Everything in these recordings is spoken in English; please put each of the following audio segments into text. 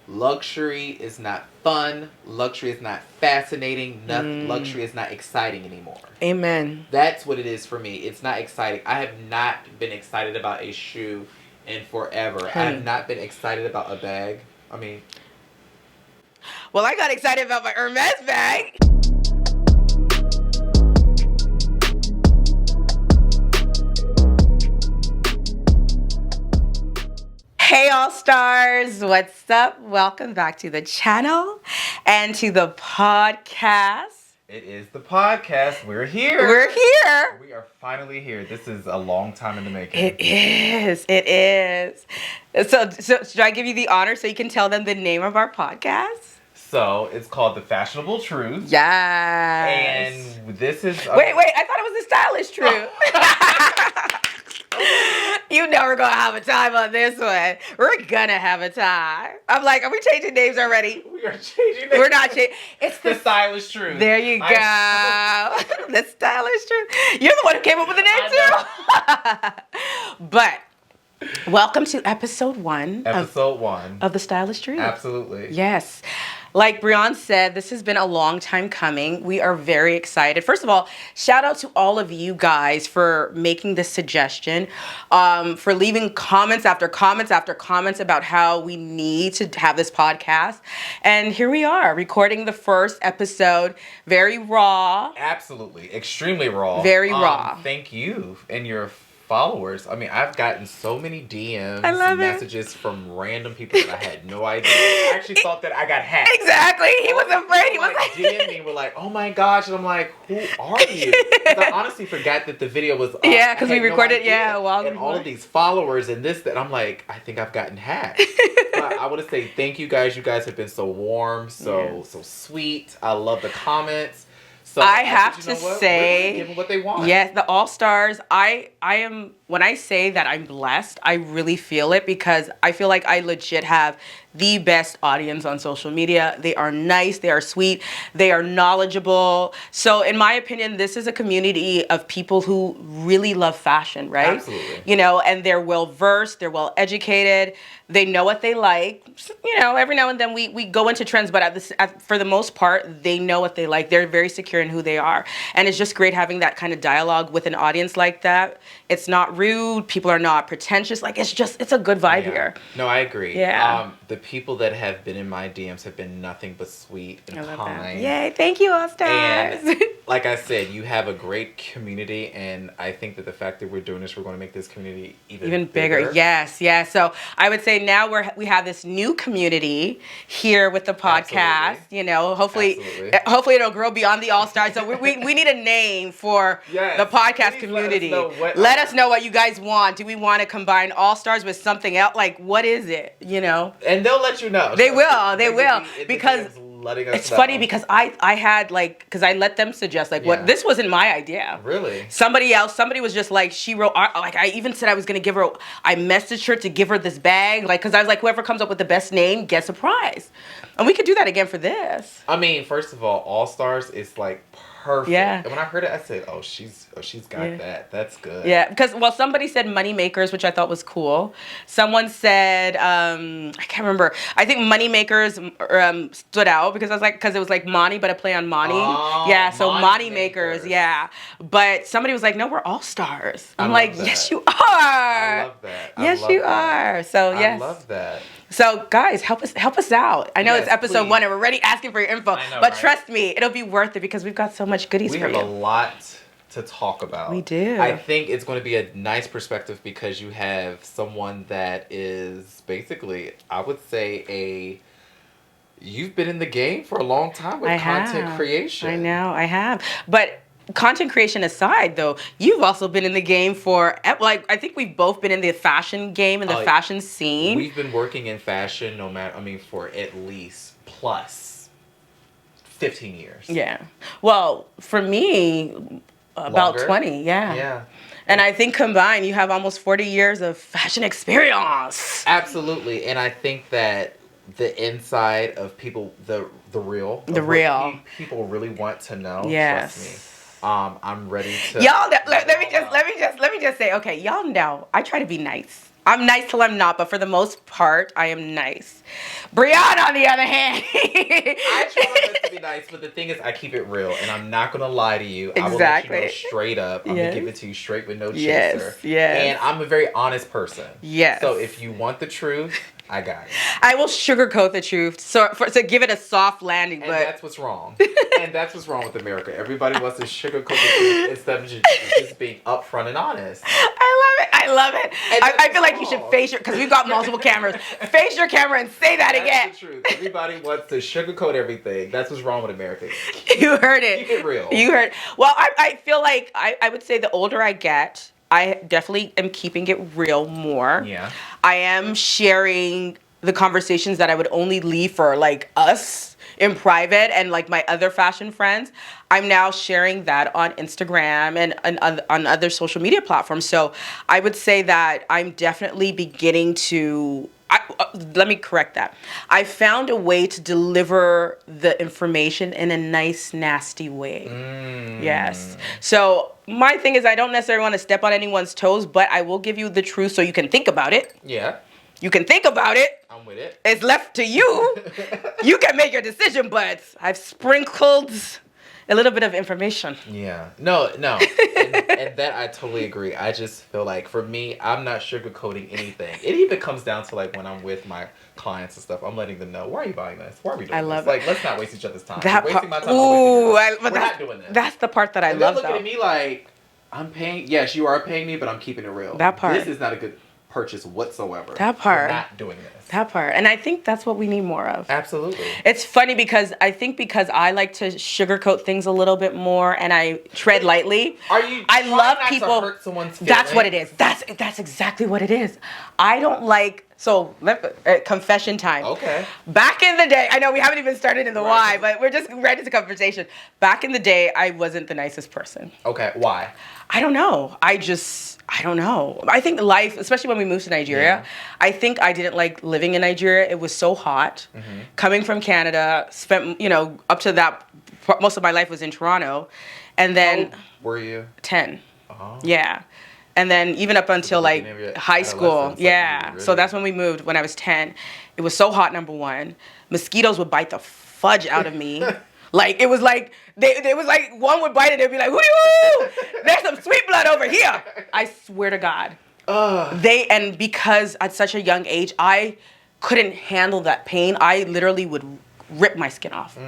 luxury is not fun. Luxury is not fascinating. Luxury is not exciting anymore. Amen. That's what it is for me. It's not exciting. I have not been excited about a shoe in forever. I have not been excited about a bag. Well, I got excited about my Hermes bag. Hey, all stars, what's up? Welcome back to the channel and to the podcast. It is the podcast. We're here. We're here. We are finally here. This is a long time in the making. It is. It is. So should I give you the honor so you can tell them the name of our podcast? So it's called The Fashionable Truth. Yes. And this is... Wait. I thought it was The Stylish Truth. You know we're going to have a time on this one. We're going to have a time. I'm like, are we changing names already? We are changing names. We're not changing. It's The Stylish Truth. There you go. The Stylish Truth. You're the one who came up with the name too. But welcome to episode 1. Episode 1. Of The Stylish Truth. Absolutely. Yes. Like Breon said, this has been a long time coming. We are very excited. First of all, shout out to all of you guys for making this suggestion, for leaving comments after comments after comments about how we need to have this podcast. And here we are, recording the first episode, very raw. Absolutely. Extremely raw. Very raw. Thank you and your followers. I've gotten so many DMs and messages from random people that I had no idea. I actually thought that I got hacked. Exactly. He was afraid. He was like DM me. Were like, oh my gosh, and I'm like, who are you? Because I honestly forgot that the video was up. Yeah, because we recorded. While and all of these followers and this that I'm like, I think I've gotten hacked. But I want to say thank you guys. You guguys have been so warm, so sweet. I love the comments. So I have to say, give them what they want. Yes, the All Stars. I am, when I say that I'm blessed, I really feel it because I feel like I legit have the best audience on social media. They are nice, they are sweet, they are knowledgeable. So in my opinion, this is a community of people who really love fashion, right? Absolutely. You know, and they're well versed, they're well educated, they know what they like. You know, every now and then we go into trends, but for the most part, they know what they like. They're very secure in who they are. And it's just great having that kind of dialogue with an audience like that. It's not rude, people are not pretentious. Like, it's a good vibe here. No, I agree. Yeah. The people that have been in my DMs have been nothing but sweet and kind. Yay, thank you, All Stars. And like I said, you have a great community, and I think that the fact that we're doing this, we're going to make this community even bigger. Yes. So I would say now we have this new community here with the podcast. Absolutely. You know, hopefully it'll grow beyond the All Stars. So we need a name for the podcast community. Let us know what you guys want. Do we want to combine All Stars with something else? Like, what is it? You know? And they'll let you know. They will. Because letting us it's know. funny because I had because I let them suggest what this wasn't my idea. Really? Somebody was just like, she wrote, I even said I was going to give her, I messaged her to give her this bag. Because I was like, whoever comes up with the best name gets a prize. And we could do that again for this. First of all Stars is like perfect. Yeah. And when I heard it, I said, oh, she's got that. That's good. Yeah, because, somebody said money makers, which I thought was cool. Someone said, I can't remember. I think money makers stood out because I was like, because it was like Monty, but a play on Monty. Oh, yeah, so money makers, yeah. But somebody was like, no, we're All Stars. I'm like, yes, you are. I love that. Yes, you are. So, yes. I love that. So, guys, help us out. I know it's episode 1 and we're already asking for your info. I know, but right? Trust me, it'll be worth it because we've got so much goodies for you. We have a lot to talk about. We do. I think it's going to be a nice perspective because you have someone that is basically, I would say, you've been in the game for a long time with content creation. I know, I have. But content creation aside, though, you've also been in the game for, I think we've both been in the fashion game and the fashion scene. We've been working in fashion for at least plus 15 years. Yeah. Well, for me, about Longer? 20, yeah. And I think combined, you have almost 40 years of fashion experience. Absolutely. And I think that the inside of people, the real. What people really want to know. Yes. Trust me. I'm ready to. Y'all, let me just say, okay, y'all know I try to be nice. I'm nice till I'm not, but for the most part, I am nice. Brianna, on the other hand. I try my best to be nice, but the thing is, I keep it real, and I'm not going to lie to you. Exactly. I will let you know straight up. I'm going to give it to you straight with no chaser. Yes. And I'm a very honest person. Yes. So if you want the truth, I got it. I will sugarcoat the truth to give it a soft landing. And that's what's wrong. And that's what's wrong with America. Everybody wants to sugarcoat the truth instead of just being upfront and honest. I love it. I feel like you should face because we've got multiple cameras. Face your camera and say that again. That's the truth. Everybody wants to sugarcoat everything. That's what's wrong with America. You heard it. Keep it real. You heard. Well, I feel like I would say the older I get, I definitely am keeping it real more. Yeah. I am sharing the conversations that I would only leave for like us in private and like my other fashion friends. I'm now sharing that on Instagram and on other social media platforms. So I would say that I'm definitely beginning to let me correct that. I found a way to deliver the information in a nice, nasty way. Yes. So my thing is I don't necessarily want to step on anyone's toes, but I will give you the truth so you can think about it. Yeah. You can think about it. I'm with it. It's left to you. You can make your decision, but I've sprinkled a little bit of information. Yeah. No. And that I totally agree. I just feel like for me, I'm not sugarcoating anything. It even comes down to like when I'm with my clients and stuff, I'm letting them know, why are you buying this? Why are we doing this? I love it. Like, let's not waste each other's time. You're wasting my time. We're not doing this. That's the part that I love, they're looking at me like, I'm paying. Yes, you are paying me, but I'm keeping it real. That part. This is not a good purchase whatsoever. That part. We're not doing this. That part. And I think that's what we need more of. Absolutely. It's funny because I like to sugarcoat things a little bit more and I tread lightly. I love people. To hurt someone's feelings? That's what it is. That's exactly what it is. I don't like. So, confession time. Okay. Back in the day, I know we haven't even started in the why, but we're just right into conversation. Back in the day, I wasn't the nicest person. Okay, why? I don't know. I don't know. I think life, especially when we moved to Nigeria, I think I didn't like living in Nigeria. It was so hot. Mm-hmm. Coming from Canada, spent, up to that, most of my life was in Toronto. And then... How were you? 10. Oh. Yeah. And then even up until like high school. Yeah. Really? So that's when we moved when I was 10. It was so hot, number one. Mosquitoes would bite the fudge out of me. Like, it was like, they was like, one would bite it, they'd be like, whoo, there's some sweet blood over here. I swear to God. And because at such a young age, I couldn't handle that pain. I literally would rip my skin off.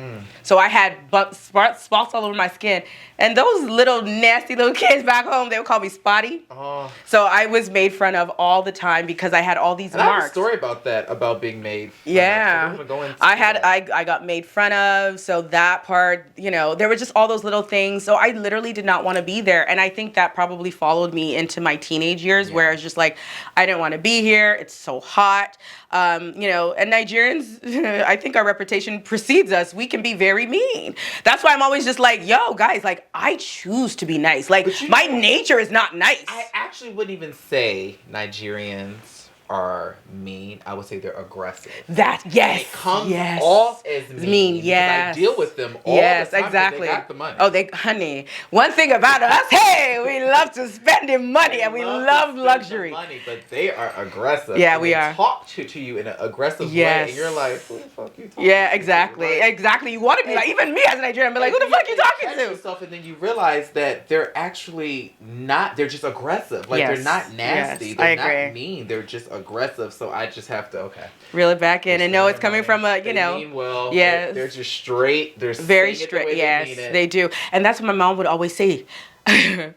So I had spots all over my skin. And those little nasty little kids back home, they would call me Spotty. Oh. So I was made fun of all the time because I had all these marks. I have a story about that, about being made fun of. So go I got made fun of. So that part, there were just all those little things. So I literally did not want to be there. And I think that probably followed me into my teenage years where it's just like, I didn't want to be here. It's so hot. And Nigerians, I think our reputation precedes us. We can be very mean. That's why I'm always just like, yo, guys, like, I choose to be nice. Like, my nature is not nice. I actually wouldn't even say Nigerians are mean. I would say they're aggressive. It comes off as mean. Yes. I deal with them all the time. Exactly. They got the money. Oh, honey. One thing about us, hey, we love to spend money and we love luxury. Money, but they are aggressive. Yeah, we are. Talk to you in an aggressive way, and you're like, who the fuck you talking to? Yeah, exactly. Right? Exactly. You want to be like, even me as a Nigerian, be like, who the fuck you talking to? Yourself, and then you realize that they're actually not. They're just aggressive. Like they're not nasty. Yes, they're not mean. They're just aggressive. So I just have to reel it back in and know it's coming from a they mean well. Yes. They're just straight. They're very straight. Yes, they do. And that's what my mom would always say. I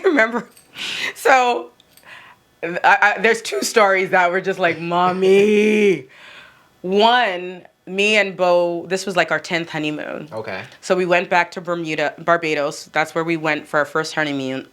remember. So there's two stories that were just like, mommy. One, me and Bo, this was like our 10th honeymoon. Okay. So we went back to Barbados. That's where we went for our first honeymoon.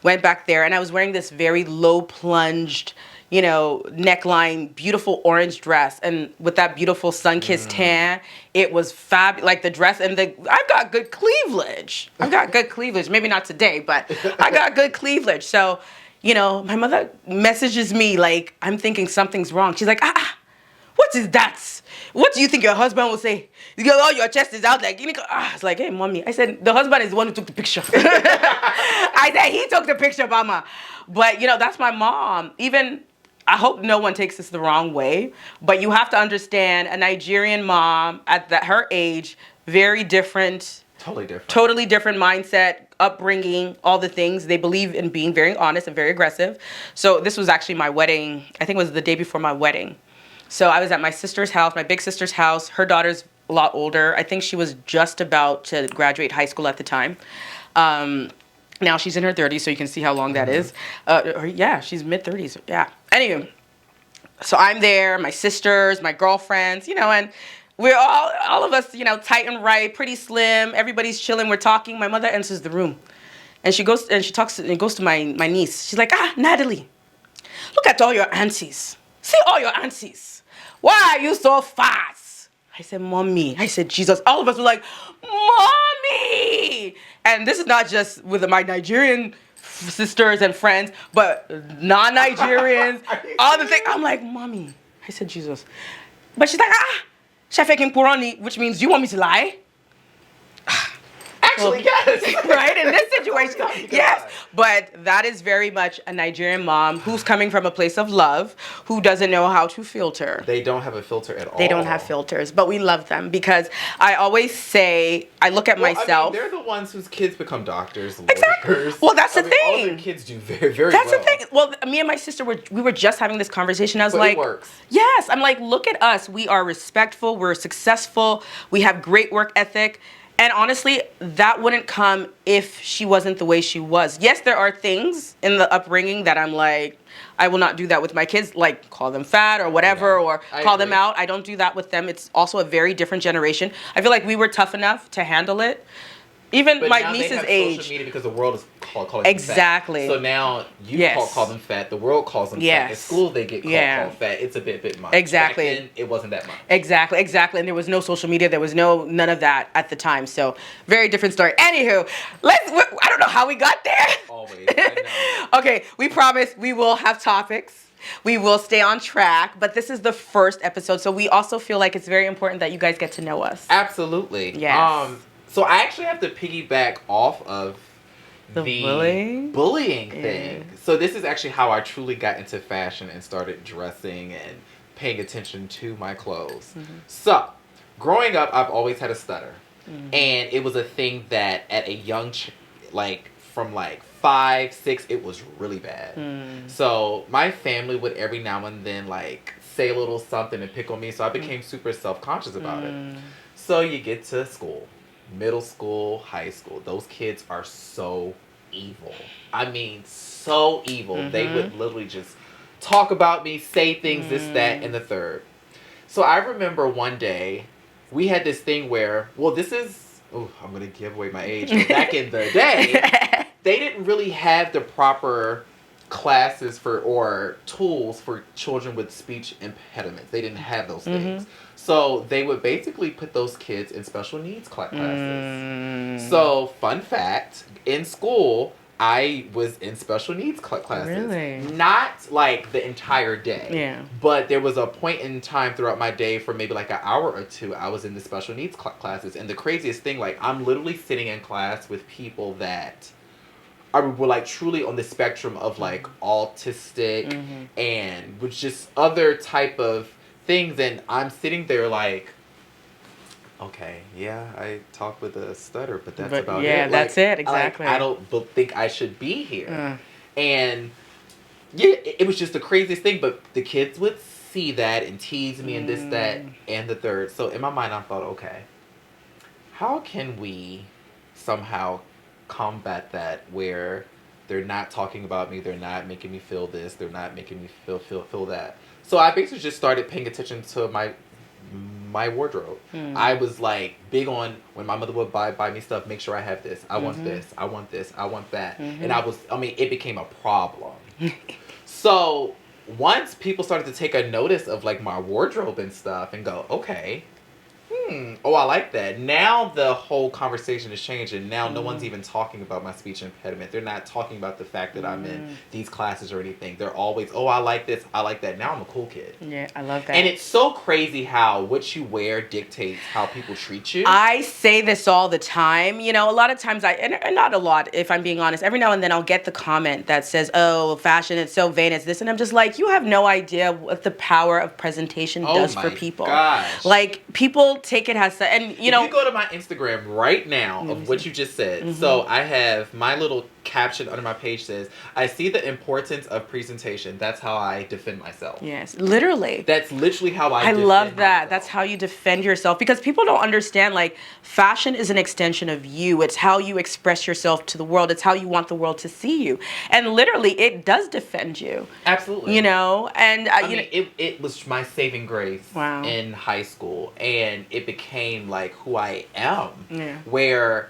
Went back there, and I was wearing this very low plunged, neckline, beautiful orange dress, and with that beautiful sun-kissed tan, it was fabulous. Like the dress and I've got good cleavage. Maybe not today, but I got good cleavage. So, my mother messages me like, I'm thinking something's wrong. She's like, what's what is that? What do you think your husband will say? You go, oh, your chest is out. Like, it's like, hey, mommy. I said, the husband is the one who took the picture. I said, he took the picture, mama. But, that's my mom. Even, I hope no one takes this the wrong way, but you have to understand a Nigerian mom at her age, very different. Totally different mindset, upbringing, all the things. They believe in being very honest and very aggressive. So this was actually my wedding. I think it was the day before my wedding. So I was at my sister's house, my big sister's house. Her daughter's a lot older. I think she was just about to graduate high school at the time. Now she's in her 30s, so you can see how long that is. She's mid-30s. Yeah. Anyway, so I'm there, my sisters, my girlfriends, and we're all of us, tight and right, pretty slim. Everybody's chilling. We're talking. My mother enters the room, and she goes to my niece. She's like, Natalie, look at all your aunties. See all your aunties. Why are you so fat? I said, Mommy. I said, Jesus. All of us were like, Mommy. And this is not just with my Nigerian sisters and friends, but non-Nigerians. All the things. I'm like, Mommy. I said, Jesus. But she's like, Shafekin Purani, which means, you want me to lie? Actually, yes. Right? In this situation, yes. But that is very much a Nigerian mom who's coming from a place of love, who doesn't know how to filter. They don't have a filter at all. They don't have filters, but we love them because I always say, I look at myself. They're the ones whose kids become doctors, lawyers. Exactly. Well, that's the thing. All their kids do very, very well. That's the thing. Well, me and my sister, we were just having this conversation. I was like, it works. Yes. I'm like, look at us. We are respectful. We're successful. We have great work ethic. And honestly, that wouldn't come if she wasn't the way she was. Yes, there are things in the upbringing that I'm like, I will not do that with my kids, like call them fat or whatever, or call them out. I don't do that with them. It's also a very different generation. I feel like we were tough enough to handle it. Even my niece's age. Social media because the world is calling exactly. them fat. So now you call them fat. The world calls them fat. At school they get called fat. It's a bit much. Exactly. Back then, it wasn't that much. Exactly. And there was no social media. There was none of that at the time. So very different story. Anywho, I don't know how we got there. Always. I know. Okay. We promise we will have topics. We will stay on track, but this is the first episode, so we also feel like it's very important that you guys get to know us. Absolutely. Yes. So I actually have to piggyback off of the bullying thing. Yeah. So this is actually how I truly got into fashion and started dressing and paying attention to my clothes. Mm-hmm. So growing up, I've always had a stutter. Mm-hmm. And it was a thing that at a young, from 5, 6, it was really bad. Mm. So my family would every now and then say a little something and pick on me. So I became super self-conscious about it. So you get to school. Middle school, high school, those kids are so evil. I mean, so evil. Mm-hmm. They would literally just talk about me, say things, this, that, and the third. So I remember one day, we had this thing where, I'm going to give away my age, but back in the day, they didn't really have the proper classes or tools for children with speech impediments. They didn't have those things. So they would basically put those kids in special needs classes. So fun fact, in school, I was in special needs classes. Really? Not the entire day. Yeah. But there was a point in time throughout my day for maybe an hour or two, I was in the special needs classes. And the craziest thing, I'm literally sitting in class with people that were truly on the spectrum of autistic and with just other type of things, and I'm sitting there okay, yeah, I talk with a stutter, but that's about it. Yeah, that's it, exactly. I don't think I should be here. And yeah, it was just the craziest thing, but the kids would see that and tease me and this, that, and the third. So in my mind, I thought, okay, how can we somehow combat that where they're not talking about me, they're not making me feel this, they're not making me feel that. So I basically just started paying attention to my wardrobe. I was big on when my mother would buy me stuff, make sure I have this. I want this. I want this. I want that. And it became a problem. So once people started to take a notice of my wardrobe and stuff and go, okay, Oh, I like that. Now the whole conversation is changing. Now no one's even talking about my speech impediment. They're not talking about the fact that I'm in these classes or anything. They're always, oh, I like this, I like that. Now I'm a cool kid. Yeah, I love that. And it's so crazy how what you wear dictates how people treat you. I say this all the time. You know, a lot of times and not a lot, if I'm being honest, every now and then I'll get the comment that says, oh, fashion, it's so vain, it's this. And I'm just like, you have no idea what the power of presentation does for people. Gosh. Like, people take it as, and you know. If you go to my Instagram right now of what you just said. So I have my little caption under my page says, I see the importance of presentation. That's how I defend myself. Yes, literally. That's literally how I love that. myself. That's how you defend yourself, because people don't understand, like, fashion is an extension of you. It's how you express yourself to the world. It's how you want the world to see you. And literally, it does defend you. Absolutely. You know, and I mean, it was my saving grace in high school, and it became like who I am. Yeah. Where,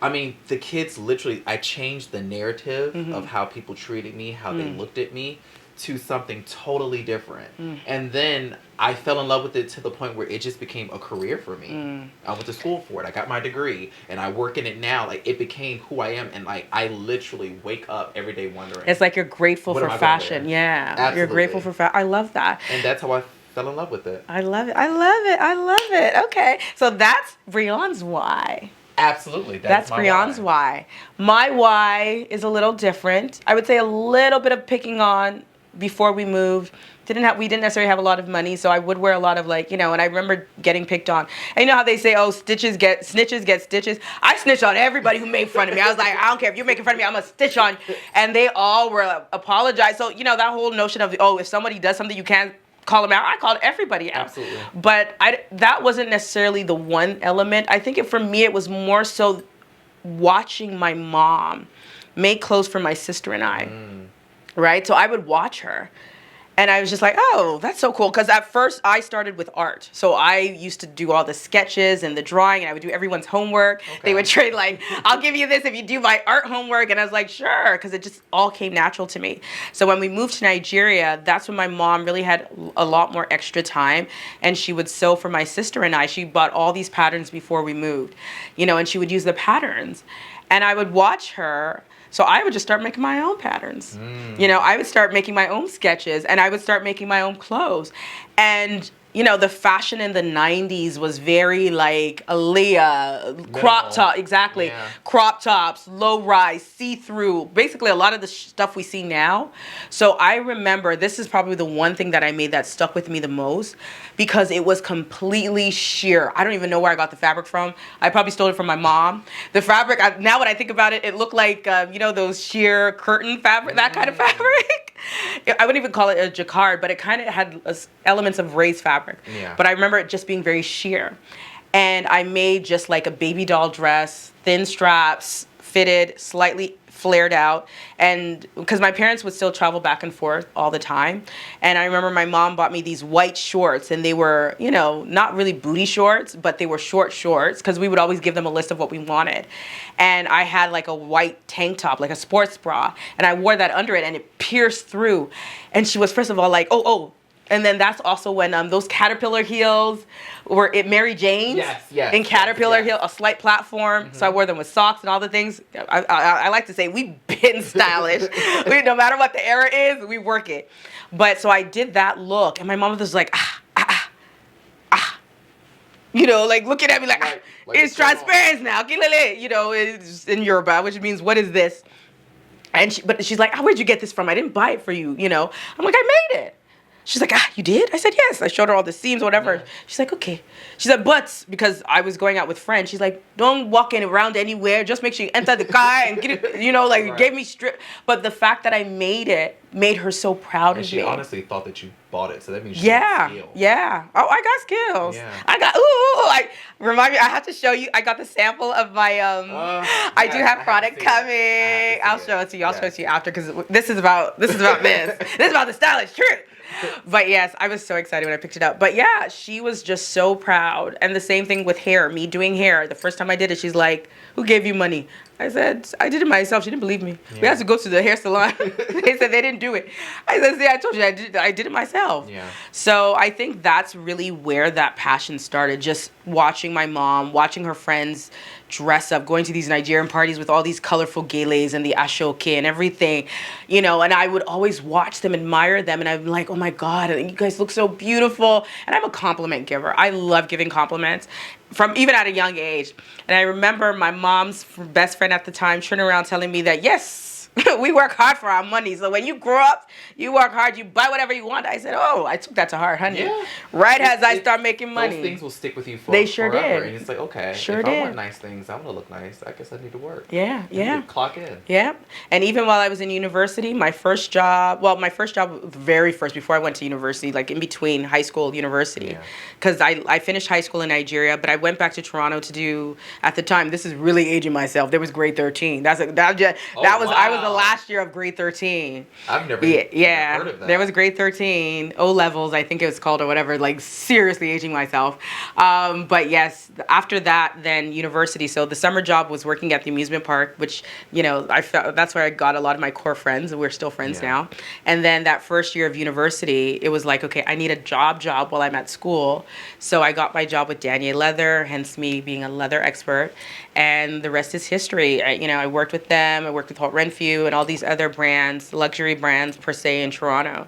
I mean, the kids literally, I changed the narrative of how people treated me, how they looked at me, to something totally different. And then I fell in love with it to the point where it just became a career for me. I went to school for it. I got my degree and I work in it now. Like, it became who I am. And like, I literally wake up every day wondering. It's like you're grateful for fashion. Yeah. Absolutely. You're grateful for fashion. I love that. And that's how I fell in love with it. I love it. I love it. I love it. Okay. So that's Breon's why. Absolutely. That's Breon's why. My why is a little different. I would say a little bit of picking on before we moved. We didn't necessarily have a lot of money, so I would wear a lot of, like, you know, and I remember getting picked on. And you know how they say, oh, snitches get stitches? I snitched on everybody who made fun of me. I was like, I don't care if you're making fun of me, I'm gonna stitch on you. And they all were apologized. So, you know, that whole notion of, oh, if somebody does something, you can't call them out. I called everybody out. Absolutely. But that wasn't necessarily the one element. I think for me, it was more so watching my mom make clothes for my sister and I. Right? So I would watch her. And I was just like, oh, that's so cool. Because at first I started with art. So I used to do all the sketches and the drawing, and I would do everyone's homework. Okay. They would trade, like, I'll give you this if you do my art homework. And I was like, sure, because it just all came natural to me. So when we moved to Nigeria, that's when my mom really had a lot more extra time. And she would sew for my sister and I. She bought all these patterns before we moved, you know, and she would use the patterns. And I would watch her. So I would just start making my own patterns. You know, I would start making my own sketches, and I would start making my own clothes. And, you know, the fashion in the 90s was very like Aaliyah, crop top, exactly. Yeah. Crop tops, low rise, see-through, basically a lot of the stuff we see now. So I remember, this is probably the one thing that I made that stuck with me the most, because it was completely sheer. I don't even know where I got the fabric from. I probably stole it from my mom. The fabric, now when I think about it, it looked like, you know, those sheer curtain fabric, that kind of fabric. I wouldn't even call it a jacquard, but it kind of had elements of raised fabric. Yeah. But I remember it just being very sheer. And I made just like a baby doll dress, thin straps, fitted, slightly flared out. And because my parents would still travel back and forth all the time. And I remember my mom bought me these white shorts, and they were, you know, not really booty shorts, but they were short shorts, because we would always give them a list of what we wanted. And I had like a white tank top, like a sports bra, and I wore that under it, and it pierced through. And she was, first of all, like, oh. And then that's also when those Caterpillar heels were at Mary Jane's. Yes. In Caterpillar heel, a slight platform. So I wore them with socks and all the things. I like to say we been stylish. No matter what the era is, we work it. But so I did that look, and my mom was like, you know, like looking at me like it's transparent now. You know, it's in Yoruba, which means, what is this? And but she's like, where'd you get this from? I didn't buy it for you, you know. I'm like, I made it. She's like, you did? I said, yes. I showed her all the seams, whatever. Yeah. She's like, okay. She said, but because I was going out with friends, she's like, don't walk around anywhere. Just make sure you enter the car and get it, you know, like it gave me strip. But the fact that I made it made her so proud of me. And she honestly thought that you bought it, so that means she had skill. Yeah. Oh, I got skills. Yeah. I remind me, I have to show you, I got the sample of my, I do have product coming. I'll show it to you. I'll show it to you after, because this is about this. This is about the stylish truth. But yes, I was so excited when I picked it up. But yeah, she was just so proud. And the same thing with hair, me doing hair. The first time I did it, she's like, who gave you money? I said, I did it myself. She didn't believe me. Yeah. We had to go to the hair salon. They said they didn't do it. I said, see, I told you I did it myself. Yeah. So I think that's really where that passion started. Just watching my mom, watching her friends dress up, going to these Nigerian parties with all these colorful geles and the ashoke and everything, you know, and I would always watch them, admire them, and I'm like, oh my God, you guys look so beautiful. And I'm a compliment giver. I love giving compliments from even at a young age. And I remember my mom's best friend at the time turning around telling me that, yes, we work hard for our money. So when you grow up, you work hard, you buy whatever you want. I said, oh, I took that to heart, honey. Yeah. Right as I start making money. Those things will stick with you They sure forever. did. And it's like, okay, Sure if did. I want nice things, I want to look nice. I guess I need to work. Yeah, I need yeah. to clock in. Yeah. And even while I was in university, my first job, very first, before I went to university, like in between high school, university. Because I finished high school in Nigeria, but I went back to Toronto to do, at the time, this is really aging myself, there was grade 13. I was the last year of grade 13. I've never heard of that. There was grade 13, O levels, I think it was called, or whatever, like seriously aging myself. But yes, after that, then university. So the summer job was working at the amusement park, which, you know, I felt that's where I got a lot of my core friends, and we're still friends now. And then that first year of university, it was like, okay, I need a job while I'm at school. So I got my job with Danier Leather, hence me being a leather expert. And the rest is history. I worked with them. I worked with Holt Renfrew and all these other brands, luxury brands per se in Toronto.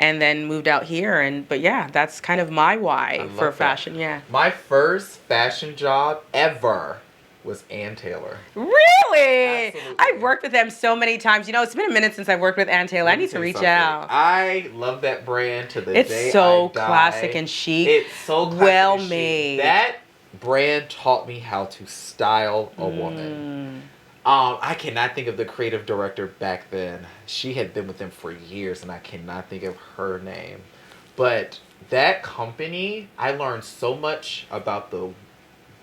And then moved out here. But yeah, that's kind of my why for fashion. Yeah. My first fashion job ever was Ann Taylor. Really? Absolutely. I've worked with them so many times. You know, it's been a minute since I've worked with Ann Taylor. I need to reach out. I love that brand to the day I die. It's so classic and chic. It's so classic well and made. Chic. That brand taught me how to style a woman. I cannot think of the creative director back then. She had been with them for years, and I cannot think of her name. But that company, I learned so much about the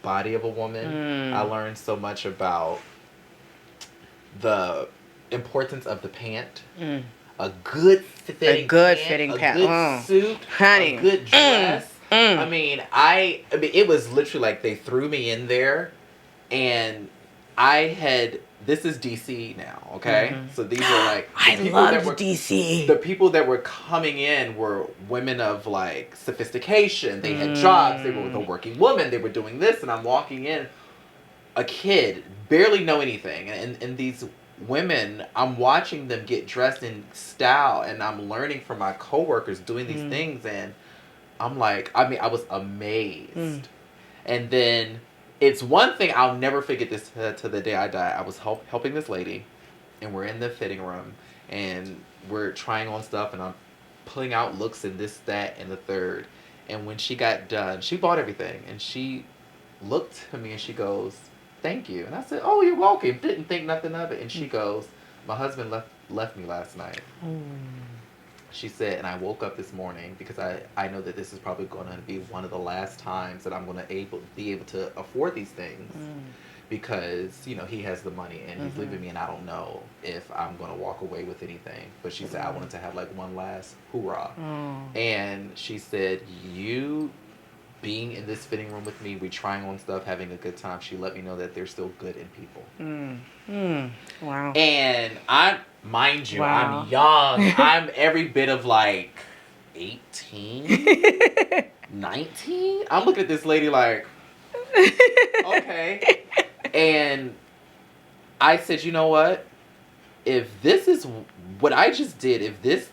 body of a woman. I learned so much about the importance of the pant. A good fitting pant. A good suit. Honey. A good dress. I mean, it was literally like they threw me in there, and this is DC now, okay? So these are like I love DC. The people that were coming in were women of like sophistication. They had jobs. They were the working woman. They were doing this, and I'm walking in, a kid, barely know anything, and these women, I'm watching them get dressed in style, and I'm learning from my coworkers doing these things, and I'm like, I was amazed. And then it's one thing I'll never forget this to the day I die. I was helping this lady, and we're in the fitting room, and we're trying on stuff, and I'm pulling out looks and this, that, and the third. And when she got done, she bought everything, and she looked to me and she goes, "Thank you." And I said, "Oh, you're welcome." Didn't think nothing of it. And she goes, "My husband left me last night." She said, and I woke up this morning because I know that this is probably going to be one of the last times that I'm going to be able to afford these things because, you know, he has the money and he's leaving me, and I don't know if I'm going to walk away with anything. But she said, I wanted to have like one last hoorah. And she said, you being in this fitting room with me, we trying on stuff, having a good time. She let me know that there's still good in people. Wow. And mind you, I'm young. I'm every bit of like 18, 19. I'm looking at this lady like, okay. And I said, you know what? If this is what I just did, is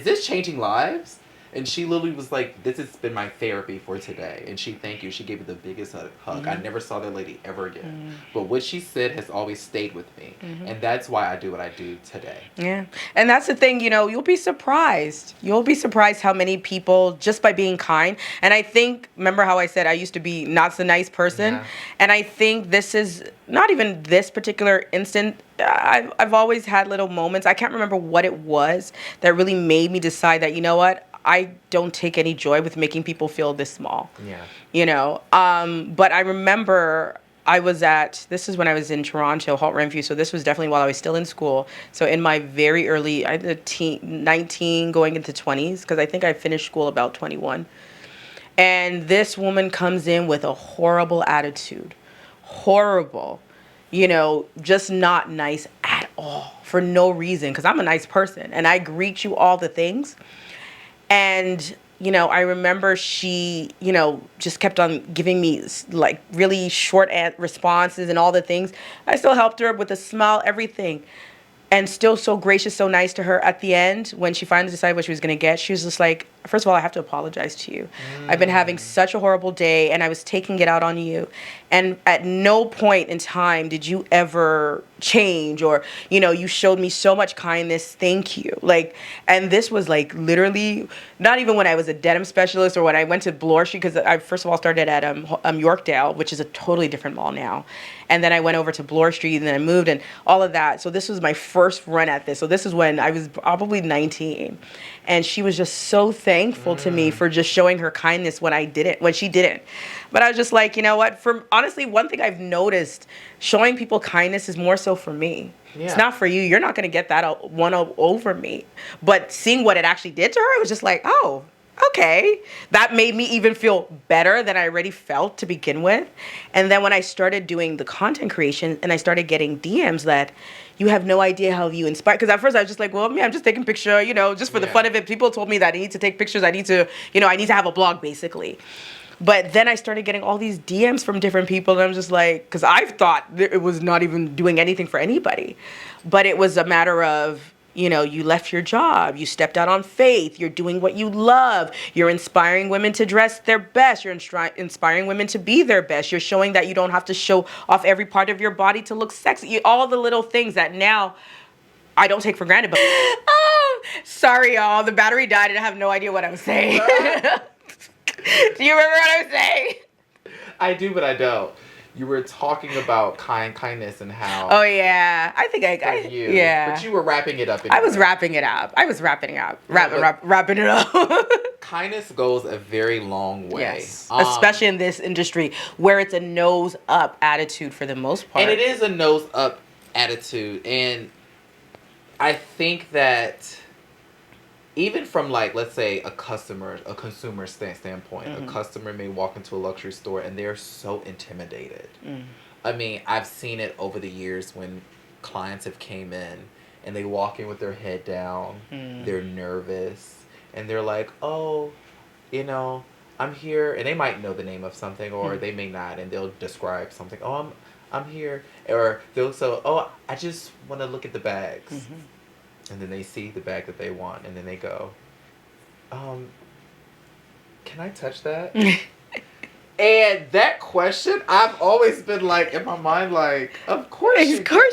this changing lives? And she literally was like, this has been my therapy for today. And she thanked you. She gave me the biggest hug. I never saw that lady ever again. But what she said has always stayed with me. And that's why I do what I do today. Yeah. And that's the thing, you know, you'll be surprised. You'll be surprised how many people, just by being kind. And I think, remember how I said I used to be not so nice person? Yeah. And I think this is, not even this particular instant, I've always had little moments. I can't remember what it was that really made me decide that, you know what? I don't take any joy with making people feel this small. Yeah. You know, but I remember this is when I was in Toronto, Holt Renfrew, so this was definitely while I was still in school. So in my very early, 19 going into 20s, because I think I finished school about 21. And this woman comes in with a horrible attitude. Horrible. just not nice at all for no reason, because I'm a nice person and I greet you all the things. And, I remember she, just kept on giving me like really short responses and all the things. I still helped her with a smile, everything. And still so gracious, so nice to her at the end when she finally decided what she was going to get. She was just like, first of all, I have to apologize to you. I've been having such a horrible day and I was taking it out on you. And at no point in time did you ever change, or, you showed me so much kindness. Thank you. Like, and this was like literally not even when I was a denim specialist or when I went to Bloor Street, because I first of all started at Yorkdale, which is a totally different mall now. And then I went over to Bloor Street and then I moved and all of that. So this was my first run at this. So this is when I was probably 19. And she was just so thankful to me for just showing her kindness when she didn't. But I was just like, you know what? Honestly, one thing I've noticed, showing people kindness is more so for me. Yeah. It's not for you. You're not going to get that one over me. But seeing what it actually did to her, it was just like, oh, okay. That made me even feel better than I already felt to begin with. And then when I started doing the content creation and I started getting DMs that, you have no idea how you inspire. Because at first I was just like, well, I'm just taking a picture, just for the fun of it. People told me that I need to take pictures. I need to have a blog basically. But then I started getting all these DMs from different people. And I'm just like, because I thought it was not even doing anything for anybody. But it was a matter of, you left your job, you stepped out on faith, you're doing what you love, you're inspiring women to dress their best, you're inspiring women to be their best, you're showing that you don't have to show off every part of your body to look sexy, all the little things that now I don't take for granted. But sorry y'all, the battery died and I have no idea what I was saying. Do you remember what I was saying? I do, but I don't. You were talking about kindness and how. Oh yeah, I think yeah. But you were wrapping it up. Anyway. I was wrapping it up. Wrapping it up. Kindness goes a very long way. Yes, especially in this industry where it's a nose up attitude for the most part. And it is a nose up attitude, and I think that even from like, let's say a consumer standpoint, a customer may walk into a luxury store and they're so intimidated. I mean, I've seen it over the years when clients have came in and they walk in with their head down, they're nervous, and they're like, oh, I'm here, and they might know the name of something, or they may not, and they'll describe something. Oh, I'm here, or they'll say, oh, I just want to look at the bags. And then they see the bag that they want, and then they go, can I touch that? And that question, I've always been like, in my mind, like, of course you can. Of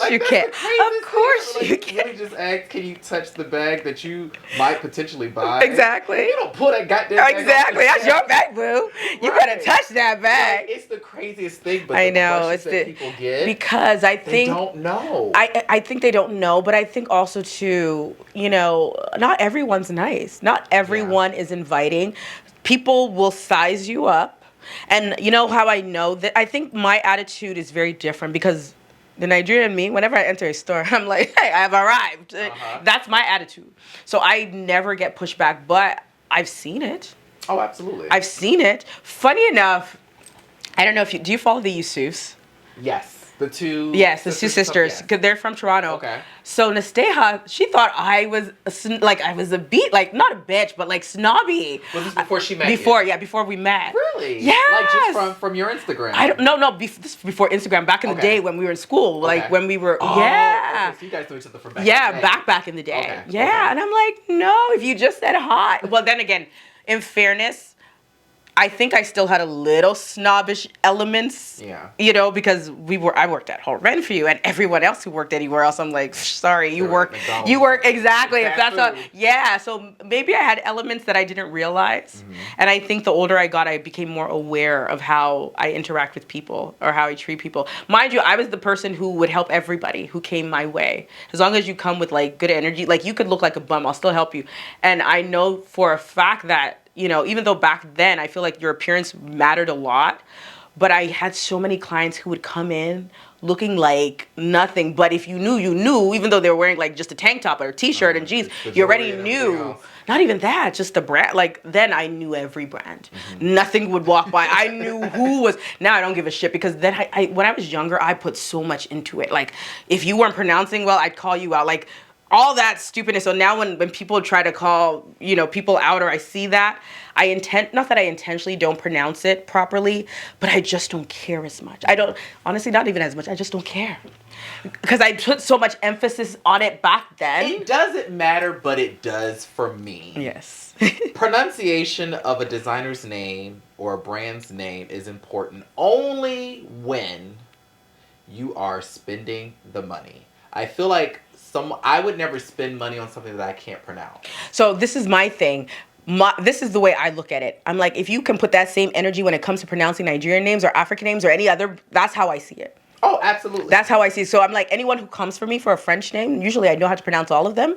course you can. Let me just ask, can you touch the bag that you might potentially buy? Exactly. You don't pull that goddamn bag. Exactly. That's your bag, boo. You better touch that bag. Like, it's the craziest thing, but I know, it's that people get. Because I think. They don't know. I think they don't know, but I think also, too, not everyone's nice. Not everyone is inviting. People will size you up. And you know how I know that? I think my attitude is very different because the Nigerian me, whenever I enter a store, I'm like, hey, I've arrived. That's my attitude. So I never get pushed back, but I've seen it. Oh, absolutely. I've seen it. Funny enough, I don't know if do you follow the Yusufs? Yes. The two sisters, because they're from Toronto. Okay. So Nasteha, she thought I was a not a bitch, but like snobby. Was this before she met you? Before we met. Really? Yeah. Like just from your Instagram? This is before Instagram. Back in the day when we were in school, like when we were. Okay. So you guys knew each other from back in the day. back in the day. Okay. Yeah, and I'm like, no, if you just said hot. Well, then again, in fairness, I think I still had a little snobbish elements. Yeah. Because I worked at Whole Renfrew, and everyone else who worked anywhere else, I'm like, sorry, you work exactly. If that's what, so maybe I had elements that I didn't realize. And I think the older I got, I became more aware of how I interact with people or how I treat people. Mind you, I was the person who would help everybody who came my way. As long as you come with like good energy, like you could look like a bum, I'll still help you. And I know for a fact that, even though back then I feel like your appearance mattered a lot, But I had so many clients who would come in looking like nothing. But if you knew, you knew, even though they were wearing like just a tank top or a t-shirt and jeans, you already knew. Not even that, just the brand. Like, then I knew every brand. Nothing would walk by. I knew who was. Now I don't give a shit, because then when I was younger, I put so much into it. Like, if you weren't pronouncing well, I'd call you out. Like, all that stupidness. So now when people try to call, people out, or I see that, not that I intentionally don't pronounce it properly, but I just don't care as much. I don't, honestly, not even as much. I just don't care. Because I put so much emphasis on it back then. It doesn't matter, but it does for me. Yes. Pronunciation of a designer's name or a brand's name is important only when you are spending the money. I feel like I would never spend money on something that I can't pronounce. So this is my thing. This is the way I look at it. I'm like, if you can put that same energy when it comes to pronouncing Nigerian names or African names or any other, that's how I see it. Oh, absolutely. That's how I see it. So I'm like, anyone who comes for me for a French name, usually I know how to pronounce all of them,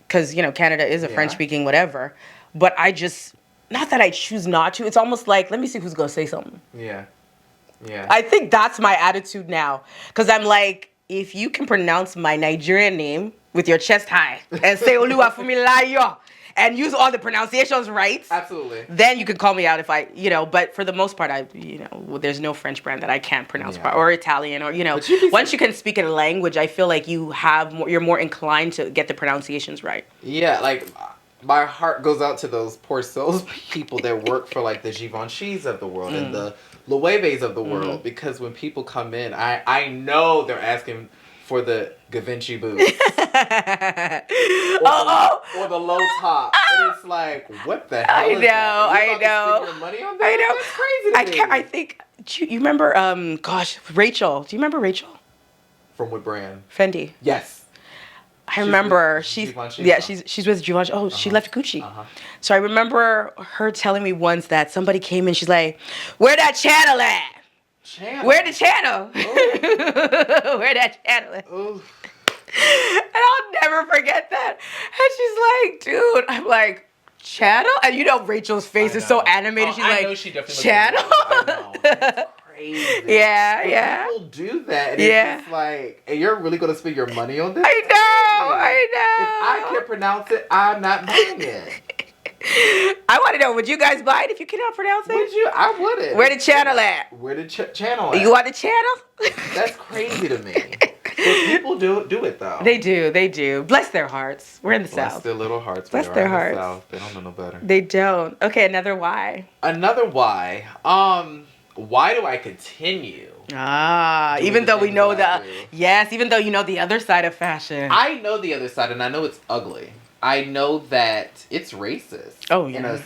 because, Canada is a French-speaking whatever. But I just, not that I choose not to. It's almost like, let me see who's going to say something. Yeah. Yeah. I think that's my attitude now. Because I'm like, if you can pronounce my Nigerian name with your chest high and say Oluwa Fumilayo and use all the pronunciations right, absolutely, then you can call me out if I, but for the most part, there's no French brand that I can't pronounce, or Italian, or, once you can speak a language, I feel like you're more inclined to get the pronunciations right. Yeah, like, my heart goes out to those poor salespeople that work for, like, the Givenchy's of the world and the Loewe's of the world, because when people come in, I know they're asking for the Givenchy boots. or the low top. And it's like, what the hell is that? I know. Spend your money on that? That's crazy to me. I think, you remember, Rachel. Do you remember Rachel? From what brand? Fendi. Yes. I remember she's with Givenchy. Oh, she left Gucci. So I remember her telling me once that somebody came in. She's like, "Where that channel at? Where the channel? Where that channel at?" And I'll never forget that. And she's like, "Dude," I'm like, "Channel?" And Rachel's face is so animated. She's like, she definitely "Channel?" I know. Crazy. Yeah. People do that. And it's just like, and you're really going to spend your money on this? I know. If I can't pronounce it, I'm not buying it. I want to know, would you guys buy it if you cannot pronounce it? Would you? I wouldn't. Where the channel at? Where the channel at? You want the channel? That's crazy to me. But people do it though. They do. Bless their hearts. We're in the South. Bless their little hearts. Bless their hearts. South. They don't know no better. They don't. Okay, another why. Another why. Why do I continue? Even though we know even though you know the other side of fashion. I know the other side, and I know it's ugly. I know that it's racist. Oh, yeah.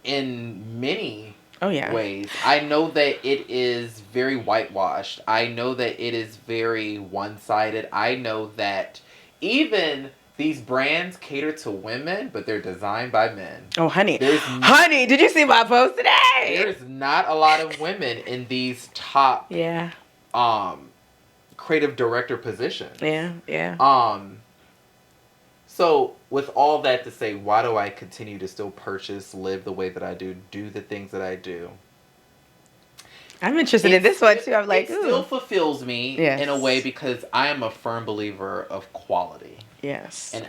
In many yeah. ways. I know that it is very whitewashed. I know that it is very one-sided. I know that even these brands cater to women, but they're designed by men. Oh, honey. Honey, did you see my post today? There's not a lot of women in these top creative director positions. Yeah. So with all that to say, why do I continue to still purchase, live the way that I do the things that I do? I'm interested in this one too. I'm like, it still fulfills me in a way, because I am a firm believer of quality. Yes. And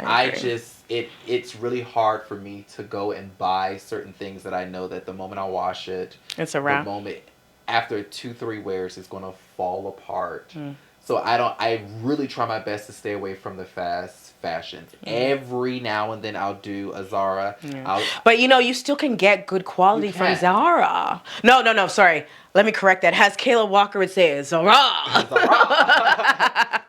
it's really hard for me to go and buy certain things that I know that the moment I wash it, it's a wrap. The moment after 2-3 wears, it's going to fall apart. So I really try my best to stay away from the fast fashions. Every now and then I'll do a Zara. But you still can get good quality from Zara. No, sorry. Let me correct that. As Kayla Walker would say, Zara.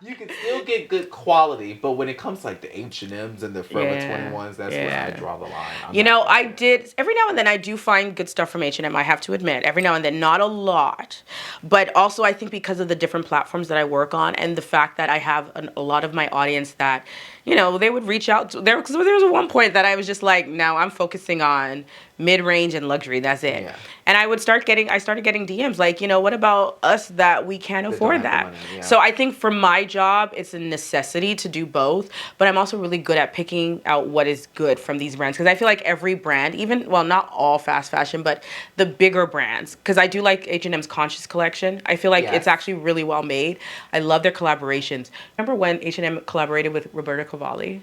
You can still get good quality, but when it comes to like the H&M's and the Forever 21s, that's where I draw the line. I did, every now and then I do find good stuff from H&M, I have to admit. Every now and then, not a lot. But also I think because of the different platforms that I work on and the fact that I have a lot of my audience that they would reach out to there, because there was one point that I was just like, no, I'm focusing on mid-range and luxury. That's it. Yeah. And I started getting DMs like, what about us that we can't afford that? Money, yeah. So I think for my job, it's a necessity to do both, but I'm also really good at picking out what is good from these brands, because I feel like every brand, not all fast fashion, but the bigger brands, because I do like H&M's Conscious collection. I feel like it's actually really well made. I love their collaborations. Remember when H&M collaborated with Roberta Cavalli?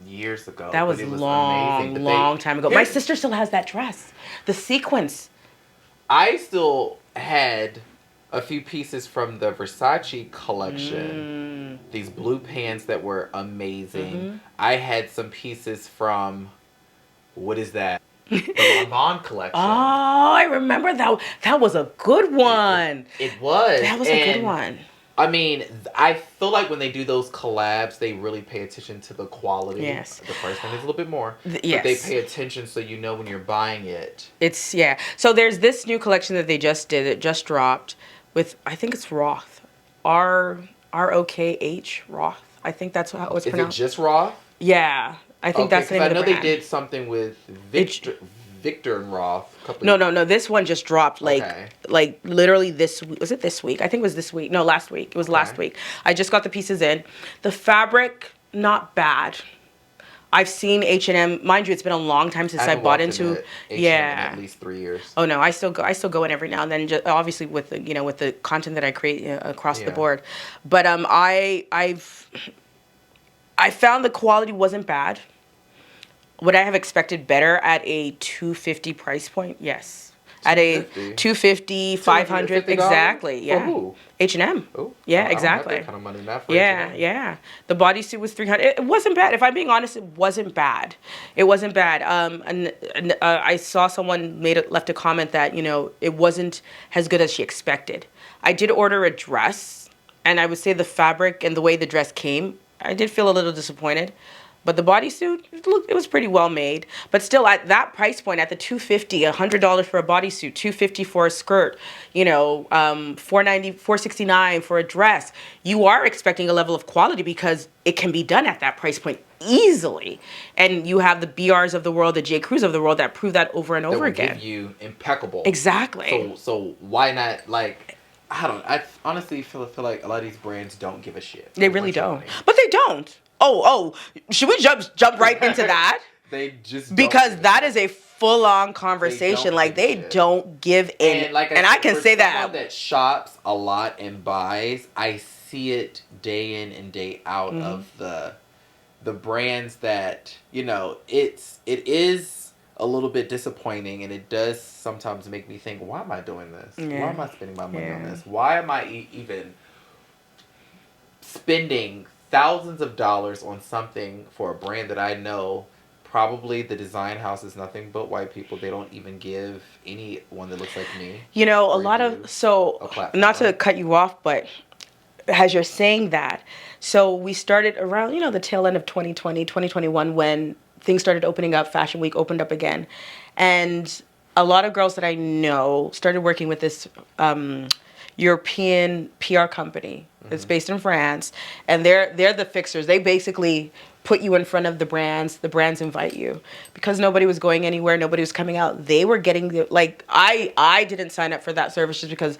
Years ago. That was long time ago. My sister still has that dress. The sequins. I still had a few pieces from the Versace collection. These blue pants that were amazing. I had some pieces from, what is that? The Lanvin collection. Oh, I remember that. That was a good one. It was. That was a good one. I mean, I feel when they do those collabs, they really pay attention to the quality. Yes. The price point is a little bit more. Yes. But they pay attention so when you're buying it. So there's this new collection that they just did. It just dropped with, I think it's Roth. R-O-K-H, Roth. I think that's how it's pronounced. Is it just Roth? Yeah. I think that's the name of the brand. I know they did something with Victor and Roth. No. This one just dropped like literally this week. Was it this week? I think it was this week. No, last week. It was last week. I just got the pieces in. The fabric, not bad. I've seen H&M. Mind you, it's been a long time since I bought into. H&M in at least 3 years. Oh no, I still go in every now and then. Just, obviously with the with the content that I create across the board, but I found the quality wasn't bad. Would I have expected better at a $250 price point? Yes. At a $250, $500, exactly. Yeah. For who? H&M. Oh. Yeah, I don't exactly. have that kind of money now for Yeah, H&M. yeah. The bodysuit was $300. It wasn't bad. If I'm being honest, it wasn't bad. It wasn't bad. I saw someone left a comment that it wasn't as good as she expected. I did order a dress, and I would say the fabric and the way the dress came, I did feel a little disappointed. But the bodysuit, it was pretty well made. But still, at that price point, at the $250, $100 for a bodysuit, $250 for a skirt, $490, $469 for a dress, you are expecting a level of quality because it can be done at that price point easily. And you have the BRs of the world, the J. Crews of the world that prove that over and over again. Give you impeccable. Exactly. So why not, I honestly feel like a lot of these brands don't give a shit. They really don't. But they don't. Oh, should we jump right into that? They just because that is a full-on conversation. They don't give in. And I can say that shops a lot and buys, I see it day in and day out of the brands that it is a little bit disappointing, and it does sometimes make me think, why am I doing this? Yeah. Why am I spending my money on this? Why am I even spending thousands of dollars on something for a brand that I know probably the design house is nothing but white people. They don't even give anyone that looks like me. Not to cut you off, but as you're saying that, so we started around, the tail end of 2020, 2021, when things started opening up, Fashion Week opened up again. And a lot of girls that I know started working with this European PR company. It's based in France, and they're the fixers. They basically put you in front of the brands invite you. Because nobody was going anywhere, nobody was coming out. They were getting I didn't sign up for that service just because,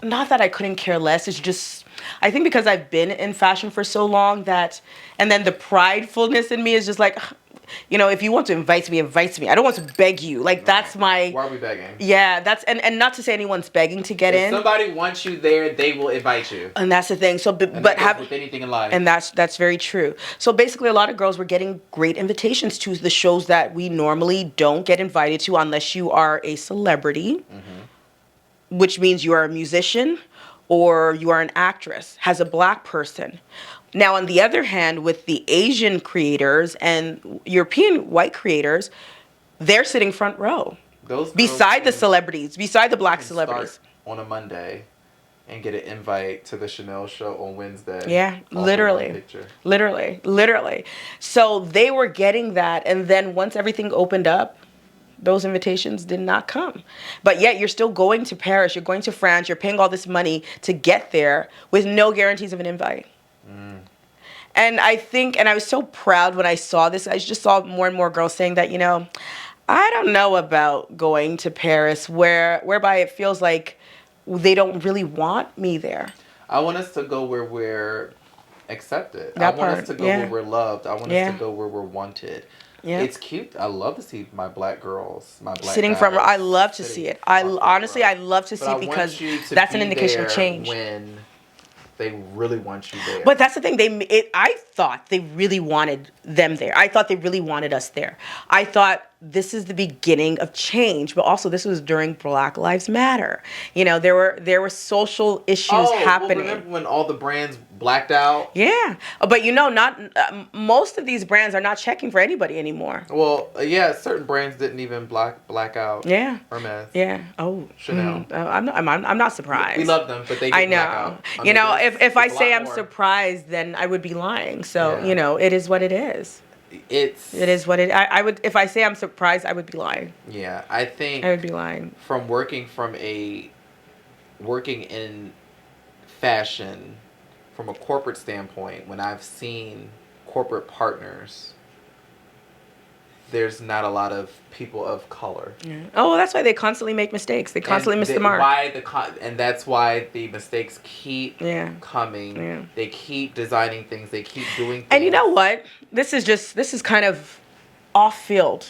not that I couldn't care less, it's just, I think because I've been in fashion for so long and then the pridefulness in me is just like, if you want to invite me, invite me. I don't want to beg you. That's my... Why are we begging? Yeah, and not to say anyone's begging to get in. If somebody wants you there, they will invite you. And that's the thing. So, with anything in life. And that's very true. So basically, a lot of girls were getting great invitations to the shows that we normally don't get invited to unless you are a celebrity, which means you are a musician or you are an actress, as a black person. Now, on the other hand, with the Asian creators and European white creators, they're sitting front row. Beside the celebrities, beside the black celebrities. On a Monday and get an invite to the Chanel show on Wednesday. Yeah, literally. So they were getting that. And then once everything opened up, those invitations did not come. But yet you're still going to Paris, you're going to France, you're paying all this money to get there with no guarantees of an invite. And I think, and I was so proud when I saw this. I just saw more and more girls saying that, I don't know about going to Paris, whereby it feels like they don't really want me there. I want us to go where we're accepted. That I want part, us to go where we're loved. I want us Yeah. to go where we're wanted. Yeah. It's cute. I love to see my black girls, my black Sitting guys front row. I love to sitting see it. front I row. love to But see I it because want you to that's an be indication of there change. when they really want you there. But that's the thing. I thought they really wanted them there. I thought they really wanted us there. I thought this is the beginning of change. But also, this was during Black Lives Matter. There were social issues happening. Well, remember when all the brands blacked out? Yeah, but not most of these brands are not checking for anybody anymore. Well, yeah, certain brands didn't even black out. Yeah. Hermes. Yeah. Oh. Chanel. I'm not surprised. We love them, but they didn't black out. If I say I'm surprised, then I would be lying. So it is what it is. It is what it. I would, if I say I'm surprised, I would be lying. Yeah, I think I would be lying. From working in fashion, from a corporate standpoint, when I've seen corporate partners, there's not a lot of people of color. Yeah. Oh, well, that's why they constantly make mistakes. They constantly miss the mark. And that's why the mistakes keep coming. Yeah. They keep designing things. They keep doing things. And you know what? This is kind of off field.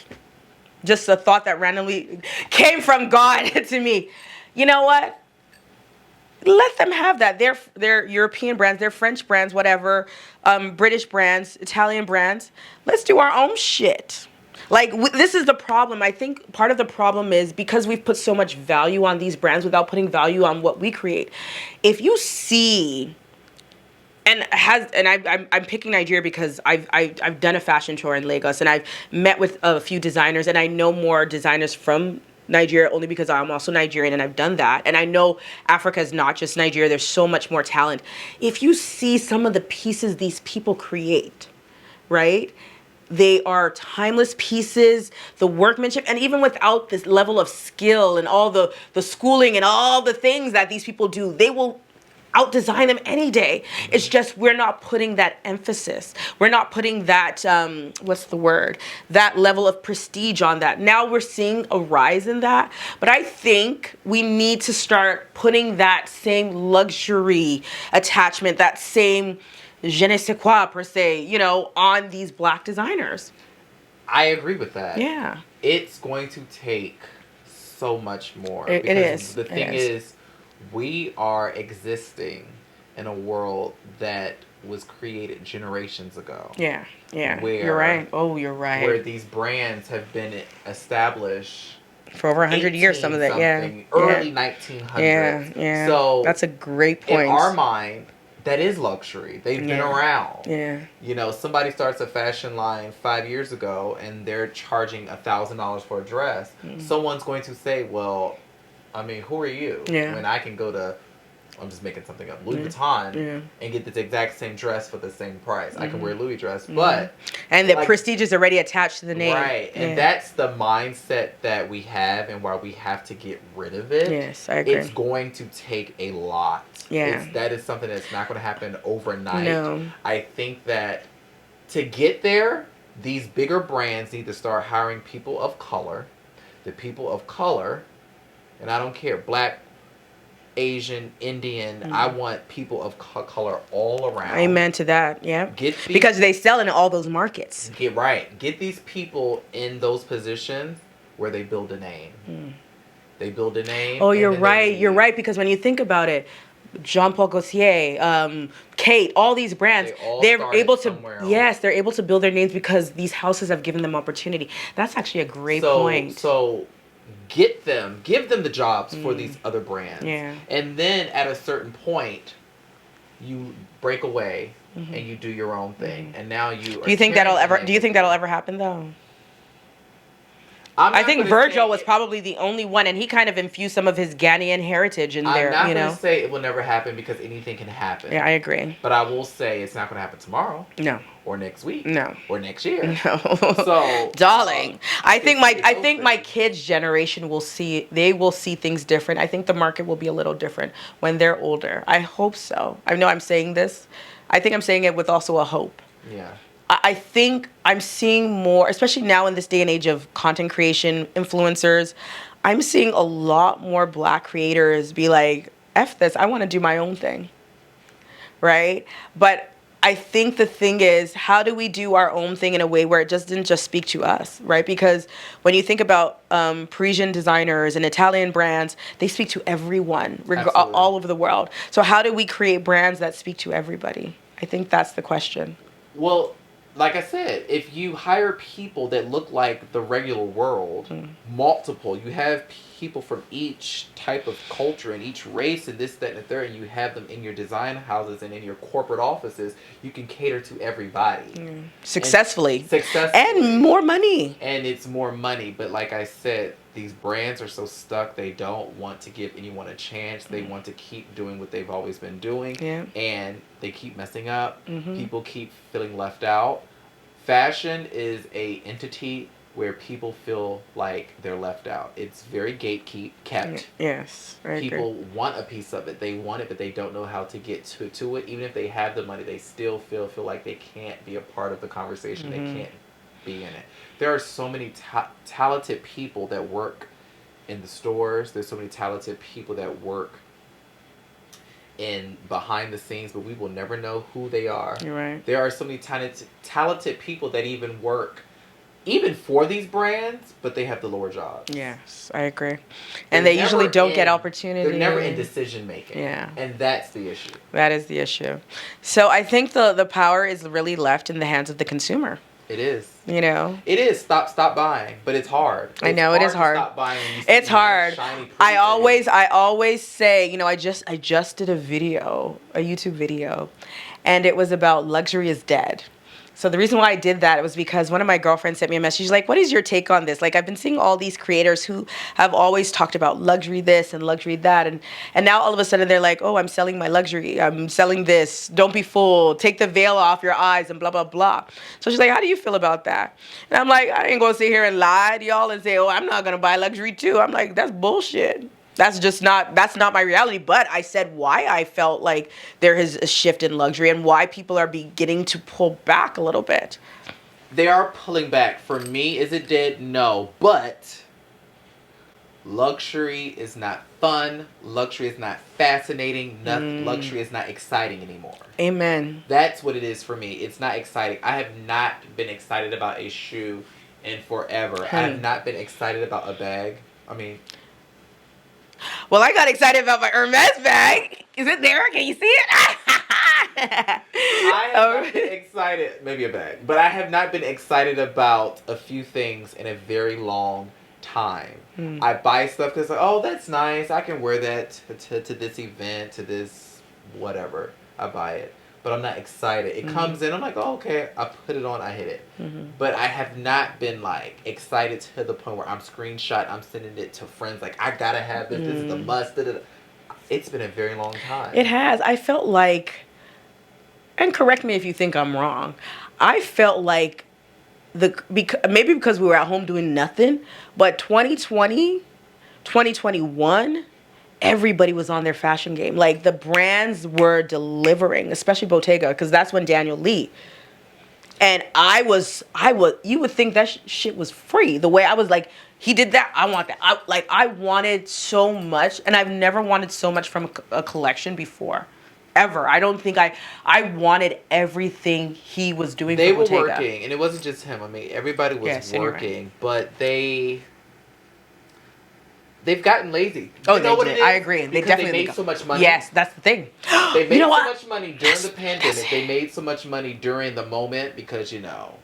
Just a thought that randomly came from God to me. You know what? Let them have that. They're European brands, they're French brands, whatever, British brands, Italian brands. Let's do our own shit. Like, this is the problem. I think part of the problem is because we've put so much value on these brands without putting value on what we create. If you see, I'm picking Nigeria because I've done a fashion tour in Lagos and I've met with a few designers and I know more designers from Nigeria only because I'm also Nigerian and I've done that. And I know Africa is not just Nigeria. There's so much more talent. If you see some of the pieces these people create, right? They are timeless pieces, the workmanship, and even without this level of skill and all the schooling and all the things that these people do, they will out-design them any day. It's just we're not putting that emphasis. We're not putting that, that level of prestige on that. Now we're seeing a rise in that, but I think we need to start putting that same luxury attachment, that same je ne sais quoi per se, on these black designers. I agree with that. Yeah. It's going to take so much more. It is. The thing is, we are existing in a world that was created generations ago. Yeah. You're right. Oh, you're right. Where these brands have been established for over 100 years, some of that, early 1900s. Yeah. So that's a great point. In our mind, that is luxury. They've been around. Yeah. Somebody starts a fashion line 5 years ago and they're charging $1,000 for a dress. Someone's going to say, well, I mean, who are you? Yeah. When I can go to, I'm just making something up, Louis Vuitton and get this exact same dress for the same price. I can wear a Louis dress, but... And the prestige is already attached to the name. Right. And that's the mindset that we have and why we have to get rid of it. Yes, I agree. It's going to take a lot. Yeah. That is something that's not going to happen overnight. No. I think that to get there, these bigger brands need to start hiring people of color. The people of color, and I don't care, Black, Asian, Indian, I want people of color all around. Amen to that, yeah. Because they sell in all those markets. Get these people in those positions where they build a name. They build a name. Oh, you're right. You're right, because when you think about it, Jean-Paul Gaultier, Kate, all these brands, they're able to build their names because these houses have given them opportunity. That's actually a great point. So give them the jobs for these other brands. Yeah. And then at a certain point, you break away and you do your own thing. And now you Do you think that'll ever happen though? I think Virgil was probably the only one, and he kind of infused some of his Ghanaian heritage in there. I'm not going to say it will never happen because anything can happen. Yeah, I agree. But I will say it's not going to happen tomorrow. No. Or next week. No. Or next year. No. So, darling, I think my kids' generation will see things different. I think the market will be a little different when they're older. I hope so. I know I'm saying this. I think I'm saying it with also a hope. Yeah. I think I'm seeing more, especially now in this day and age of content creation, influencers, I'm seeing a lot more Black creators be like, F this, I want to do my own thing. Right? But I think the thing is, how do we do our own thing in a way where it just didn't just speak to us, right? Because when you think about Parisian designers and Italian brands, they speak to everyone, all over the world. So how do we create brands that speak to everybody? I think that's the question. Well, like I said, if you hire people that look like the regular world, multiple, you have people from each type of culture and each race and this, that, and the third, and you have them in your design houses and in your corporate offices, you can cater to everybody. Successfully. And more money. And it's more money. But like I said, these brands are so stuck, they don't want to give anyone a chance. They want to keep doing what they've always been doing. Yeah. And they keep messing up. People keep feeling left out. Fashion is a entity where people feel like they're left out. It's very kept. Yes, I people agree. Want a piece of it. They want it, but they don't know how to get to it. Even if they have the money, they still feel like they can't be a part of the conversation. They can't be in it. There are so many talented people that work in the stores. There's so many talented people that work in behind the scenes, but we will never know who they are. You're right. There are so many talented people that even work even for these brands, but they have the lower jobs. Yes, I agree. And they usually don't get opportunity. They're never in decision making. Yeah. And that's the issue. That is the issue. So I think the power is really left in the hands of the consumer. It is. You know? It is. Stop buying. But it's hard. I know it is hard. Stop buying. It's hard. I always say, you know, I just did a YouTube video, and it was about luxury is dead. So the reason why I did that was because one of my girlfriends sent me a message. She's like, what is your take on this? Like, I've been seeing all these creators who have always talked about luxury this and luxury that. And now all of a sudden they're like, oh, I'm selling my luxury. I'm selling this. Don't be fooled. Take the veil off your eyes and blah, blah, blah. So she's like, how do you feel about that? And I'm like, I ain't going to sit here and lie to y'all and say, oh, I'm not going to buy luxury too. I'm like, that's bullshit. That's not my reality. But I said why I felt like there is a shift in luxury and why people are beginning to pull back a little bit. They are pulling back. For me, is it dead? No. But luxury is not fun. Luxury is not fascinating. Luxury is not exciting anymore. Amen. That's what it is for me. It's not exciting. I have not been excited about a shoe in forever. I have not been excited about a bag. Well, I got excited about my Hermes bag. Is it there? Can you see it? I have not been excited. Maybe a bag. But I have not been excited about a few things in a very long time. I buy stuff because, like, oh, that's nice. I can wear that to this event, to this whatever. I buy it. But I'm not excited. It comes in. I'm like, oh, okay. I put it on. I hit it. But I have not been, like, excited to the point where I'm sending it to friends. Like, I gotta have this. This is the must. It's been a very long time. It has. I felt like, and correct me if you think I'm wrong, I felt like maybe because we were at home doing nothing, but 2020, 2021, everybody was on their fashion game. Like, the brands were delivering, especially Bottega, because that's when Daniel Lee. And you would think that shit was free. The way I was like, he did that, I want that. I wanted so much, and I've never wanted so much from a collection before. Ever. I don't think I wanted everything he was doing for Bottega. They were working, and it wasn't just him. I mean, everybody was working, right. But they've gotten lazy. You know what it is? I agree. They made so much money. Yes, that's the thing. They made so much money during the pandemic. They made so much money during the moment because, you know,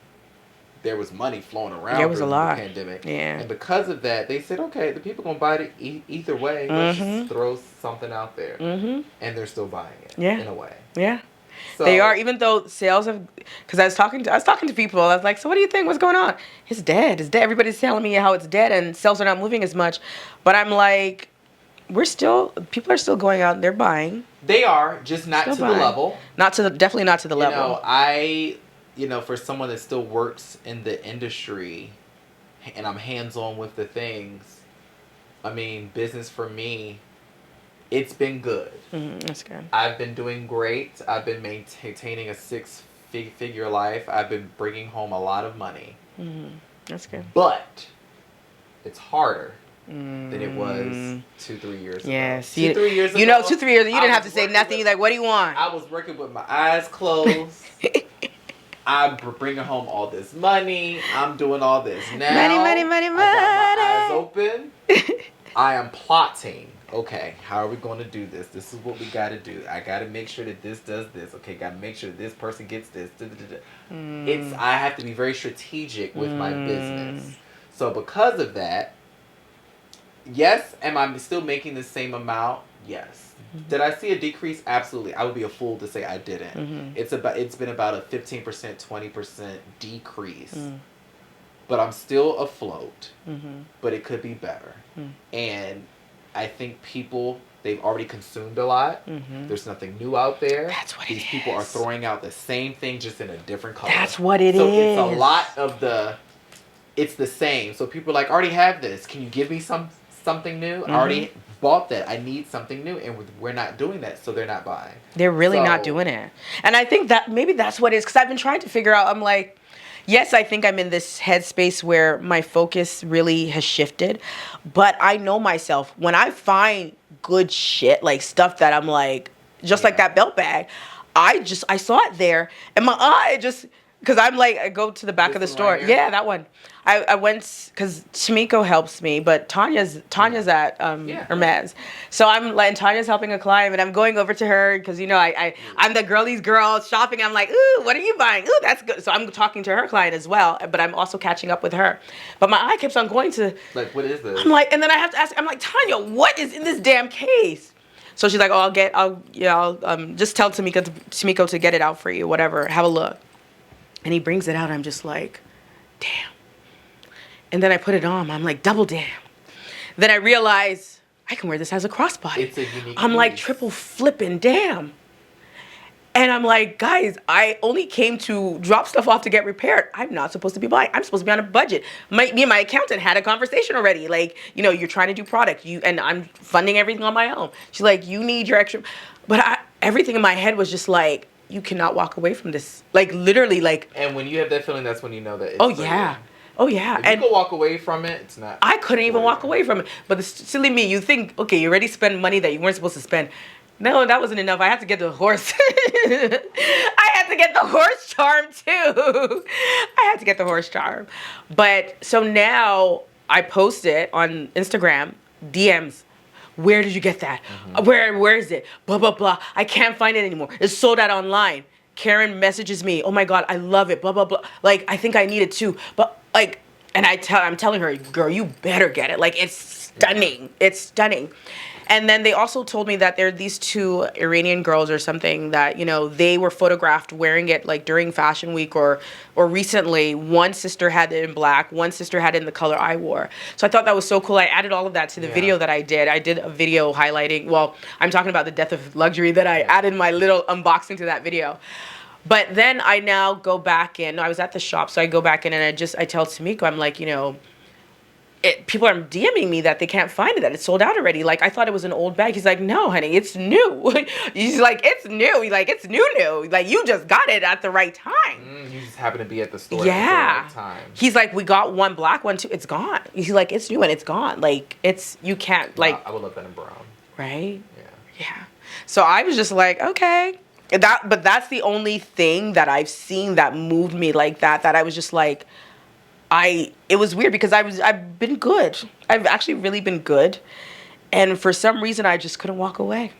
there was money flowing around during the pandemic. Yeah. And because of that, they said, okay, the people going to buy it either way. Let's just throw something out there. And they're still buying it in a way. Yeah. So, They are, even though sales have, because I was talking to people. I was like, so what do you think? What's going on? It's dead. It's dead. Everybody's telling me how it's dead and sales are not moving as much. But I'm like, people are still going out and they're buying. They are, just not to the level. Definitely not to the level. For someone that still works in the industry and I'm hands-on with the things, I mean, business for me, it's been good. That's good. I've been doing great. I've been maintaining a six-figure life. I've been bringing home a lot of money. That's good. But it's harder than it was 2-3 years ago. Yes. 2-3 years ago. 2-3 years ago, you didn't have to say nothing. You're like, what do you want? I was working with my eyes closed. I'm bringing home all this money. I'm doing all this now. Money. I got my eyes open. I am plotting. Okay, how are we going to do this? This is what we got to do. I got to make sure that this does this. Okay, got to make sure that this person gets this. I have to be very strategic with my business. So because of that, yes, am I still making the same amount? Yes. Did I see a decrease? Absolutely. I would be a fool to say I didn't. It's been about a 15%, 20% decrease. But I'm still afloat. But it could be better. And I think they've already consumed a lot. There's nothing new out there. That's what it is. These people are throwing out the same thing just in a different color. That's what it is. So it's a lot of it's the same. So people are like, I already have this. Can you give me something new? I already bought that. I need something new. And we're not doing that. So they're not buying. They're really not doing it. And I think that maybe that's what it is. Because I've been trying to figure out, I'm like, yes, I think I'm in this headspace where my focus really has shifted. But I know myself. When I find good shit, like stuff that I'm like, just like that belt bag, I saw it there. And my eye just, because I'm like, I go to the back of the store. Right, yeah, that one. I went, because Chimiko helps me, but Tanya's at Hermes. So I'm like, and Tanya's helping a client, and I'm going over to her, because, I'm the girlies girl shopping. I'm like, ooh, what are you buying? Ooh, that's good. So I'm talking to her client as well, but I'm also catching up with her. But my eye keeps on going to, like, what is this? I'm like, and then I have to ask, I'm like, Tanya, what is in this damn case? So she's like, oh, I'll just tell Chimiko to get it out for you, whatever, have a look. And he brings it out, I'm just like, damn. And then I put it on. I'm like, double damn. Then I realize I can wear this as a crossbody. It's a unique I'm piece. like, triple flipping damn. And I'm like, guys, I only came to drop stuff off to get repaired. I'm not supposed to be buying. I'm supposed to be on a budget. Me and my accountant had a conversation already. Like, you're trying to do product. And I'm funding everything on my own. She's like, you need your extra. But everything in my head was just like, you cannot walk away from this. Like, literally, like. And when you have that feeling, that's when you know that it's Oh, yeah. If you can walk away from it, it's not. I couldn't even walk away from it. But the silly me, you think, okay, you already spent money that you weren't supposed to spend. No, that wasn't enough. I had to get the horse. I had to get the horse charm, too. I had to get the horse charm. But so now I post it on Instagram, DMs. Where did you get that? Where is it? Blah, blah, blah. I can't find it anymore. It's sold out online. Karen messages me. Oh, my God, I love it. Blah, blah, blah. Like, I think I need it, too. But, like, and I'm telling her, girl, you better get it. Like, it's stunning. It's stunning. And then they also told me that there are these two Iranian girls or something that, they were photographed wearing it like during Fashion Week or recently. One sister had it in black. One sister had it in the color I wore. So I thought that was so cool. I added all of that to the video that I did. I did a video highlighting, I'm talking about the death of luxury that I added my little unboxing to that video. But then I now go back in. I was at the shop, so I go back in and I tell Tamiko, I'm like, people are DMing me that they can't find it, that it's sold out already. Like, I thought it was an old bag. He's like, no, honey, it's new. He's like, it's new. He's like, it's new. Like, you just got it at the right time. You just happen to be at the store at the right time. He's like, we got one black one too. It's gone. He's like, it's new and it's gone. Like, you can't, like. I would love that in brown. Right? Yeah. So I was just like, okay. But that's the only thing that I've seen that moved me like that I was just like, it was weird because I've been good. I've actually really been good. And for some reason, I just couldn't walk away.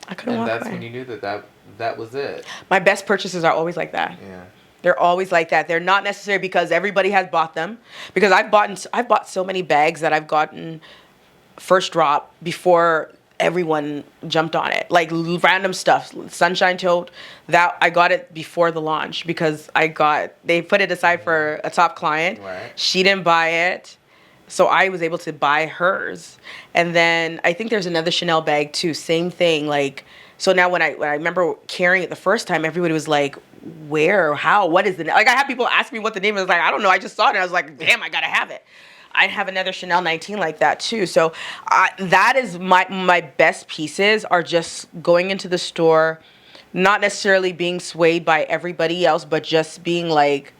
I couldn't walk away. And that's when you knew that was it. My best purchases are always like that. Yeah. They're always like that. They're not necessary because everybody has bought them. Because I've bought so many bags that I've gotten first drop before everyone jumped on it. Like random stuff. Sunshine Tote, that I got it before the launch because they put it aside for a top client. Right. She didn't buy it. So I was able to buy hers. And then I think there's another Chanel bag too. Same thing. Like, so now when I remember carrying it the first time, everybody was like, where, how, what is the name? Like I had people ask me what the name is. Like, I don't know. I just saw it and I was like, damn, I gotta have it. I have another Chanel 19 like that too. So that is my best pieces are just going into the store, not necessarily being swayed by everybody else, but just being like,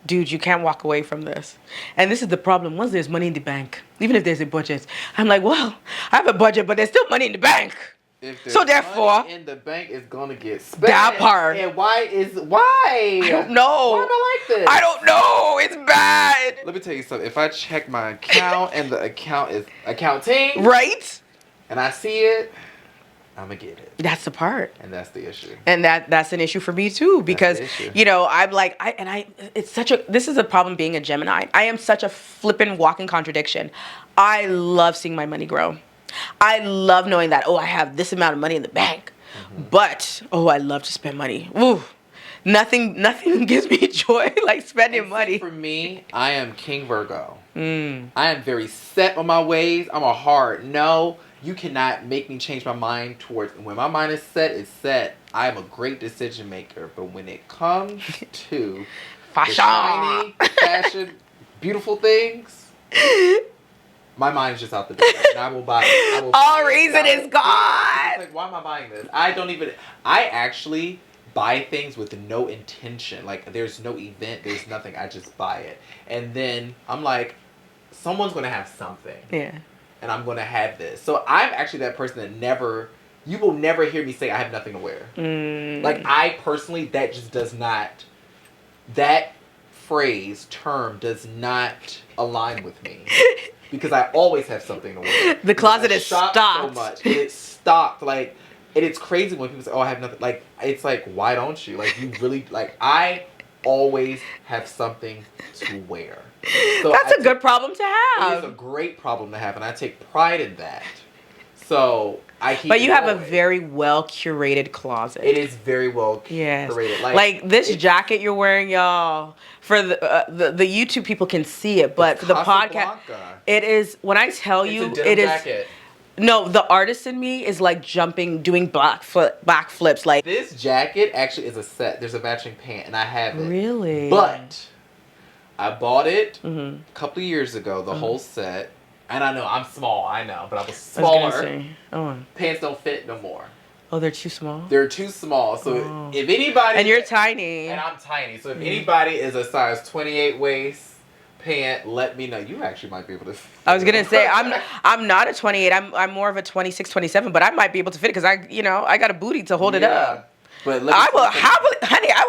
dude, you can't walk away from this. And this is the problem. Once there's money in the bank, even if there's a budget, I'm like, well, I have a budget, but there's still money in the bank. So therefore, money in the bank is gonna get spent. That part. And why? I don't know. Why am I like this? I don't know. It's bad. Let me tell you something. If I check my account and the account is accounting, right? And I see it, I'm gonna get it. That's the part. And that's the issue. And that's an issue for me too, because I'm like, this is a problem being a Gemini. I am such a flippin' walking contradiction. I love seeing my money grow. I love knowing that, I have this amount of money in the bank. Mm-hmm. But, I love to spend money. Ooh, nothing gives me joy like spending money. For me, I am King Virgo. I am very set on my ways. I'm a hard no. You cannot make me change my mind towards, when my mind is set, it's set. I am a great decision maker. But when it comes to shiny, fashion, beautiful things, my mind's just out the door. And I will buy it. All reason is gone. Like, why am I buying this? I actually buy things with no intention. Like, there's no event, there's nothing. I just buy it. And then I'm like, someone's going to have something. Yeah. And I'm going to have this. So I'm actually that person that you will never hear me say I have nothing to wear. Like, I personally, that term does not align with me. Because I always have something to wear. The closet is stocked. So much. It's stocked. Like, and it's crazy when people say, I have nothing. Like, it's like, why don't you? Like, you really, like, I always have something to wear. So that's a good problem to have. It is a great problem to have, and I take pride in that. So I keep. But you have a very well curated closet. It is very well curated. Like this jacket you're wearing, y'all. For the YouTube people can see it, but for the podcast, it is. When I tell you, it is. Jacket. No, the artist in me is like jumping, doing back flips. Like this jacket actually is a set. There's a matching pant, and I have it. Really? But I bought it a couple of years ago, the whole set. And I know I'm small, but I was smaller. Pants don't fit no more. Oh, they're too small? They're too small. So if anybody... And you're tiny. And I'm tiny. So if anybody is a size 28 waist pant, let me know. You actually might be able to fit. I was going to say, I'm not a 28. I'm more of a 26, 27. But I might be able to fit it because I got a booty to hold it up. But I will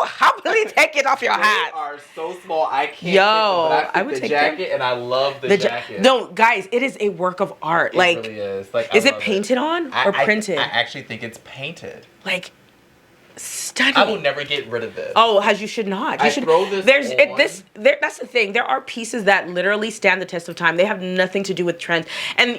happily take it off your hat. They are so small, I can't. Yo, but I would take the jacket, and I love the jacket. No, guys, it is a work of art. It really is. Like, is it painted on or printed? I actually think it's painted. Like, stunning. I will never get rid of this. Oh, as you should not. You should throw this. That's the thing. There are pieces that literally stand the test of time. They have nothing to do with trends. And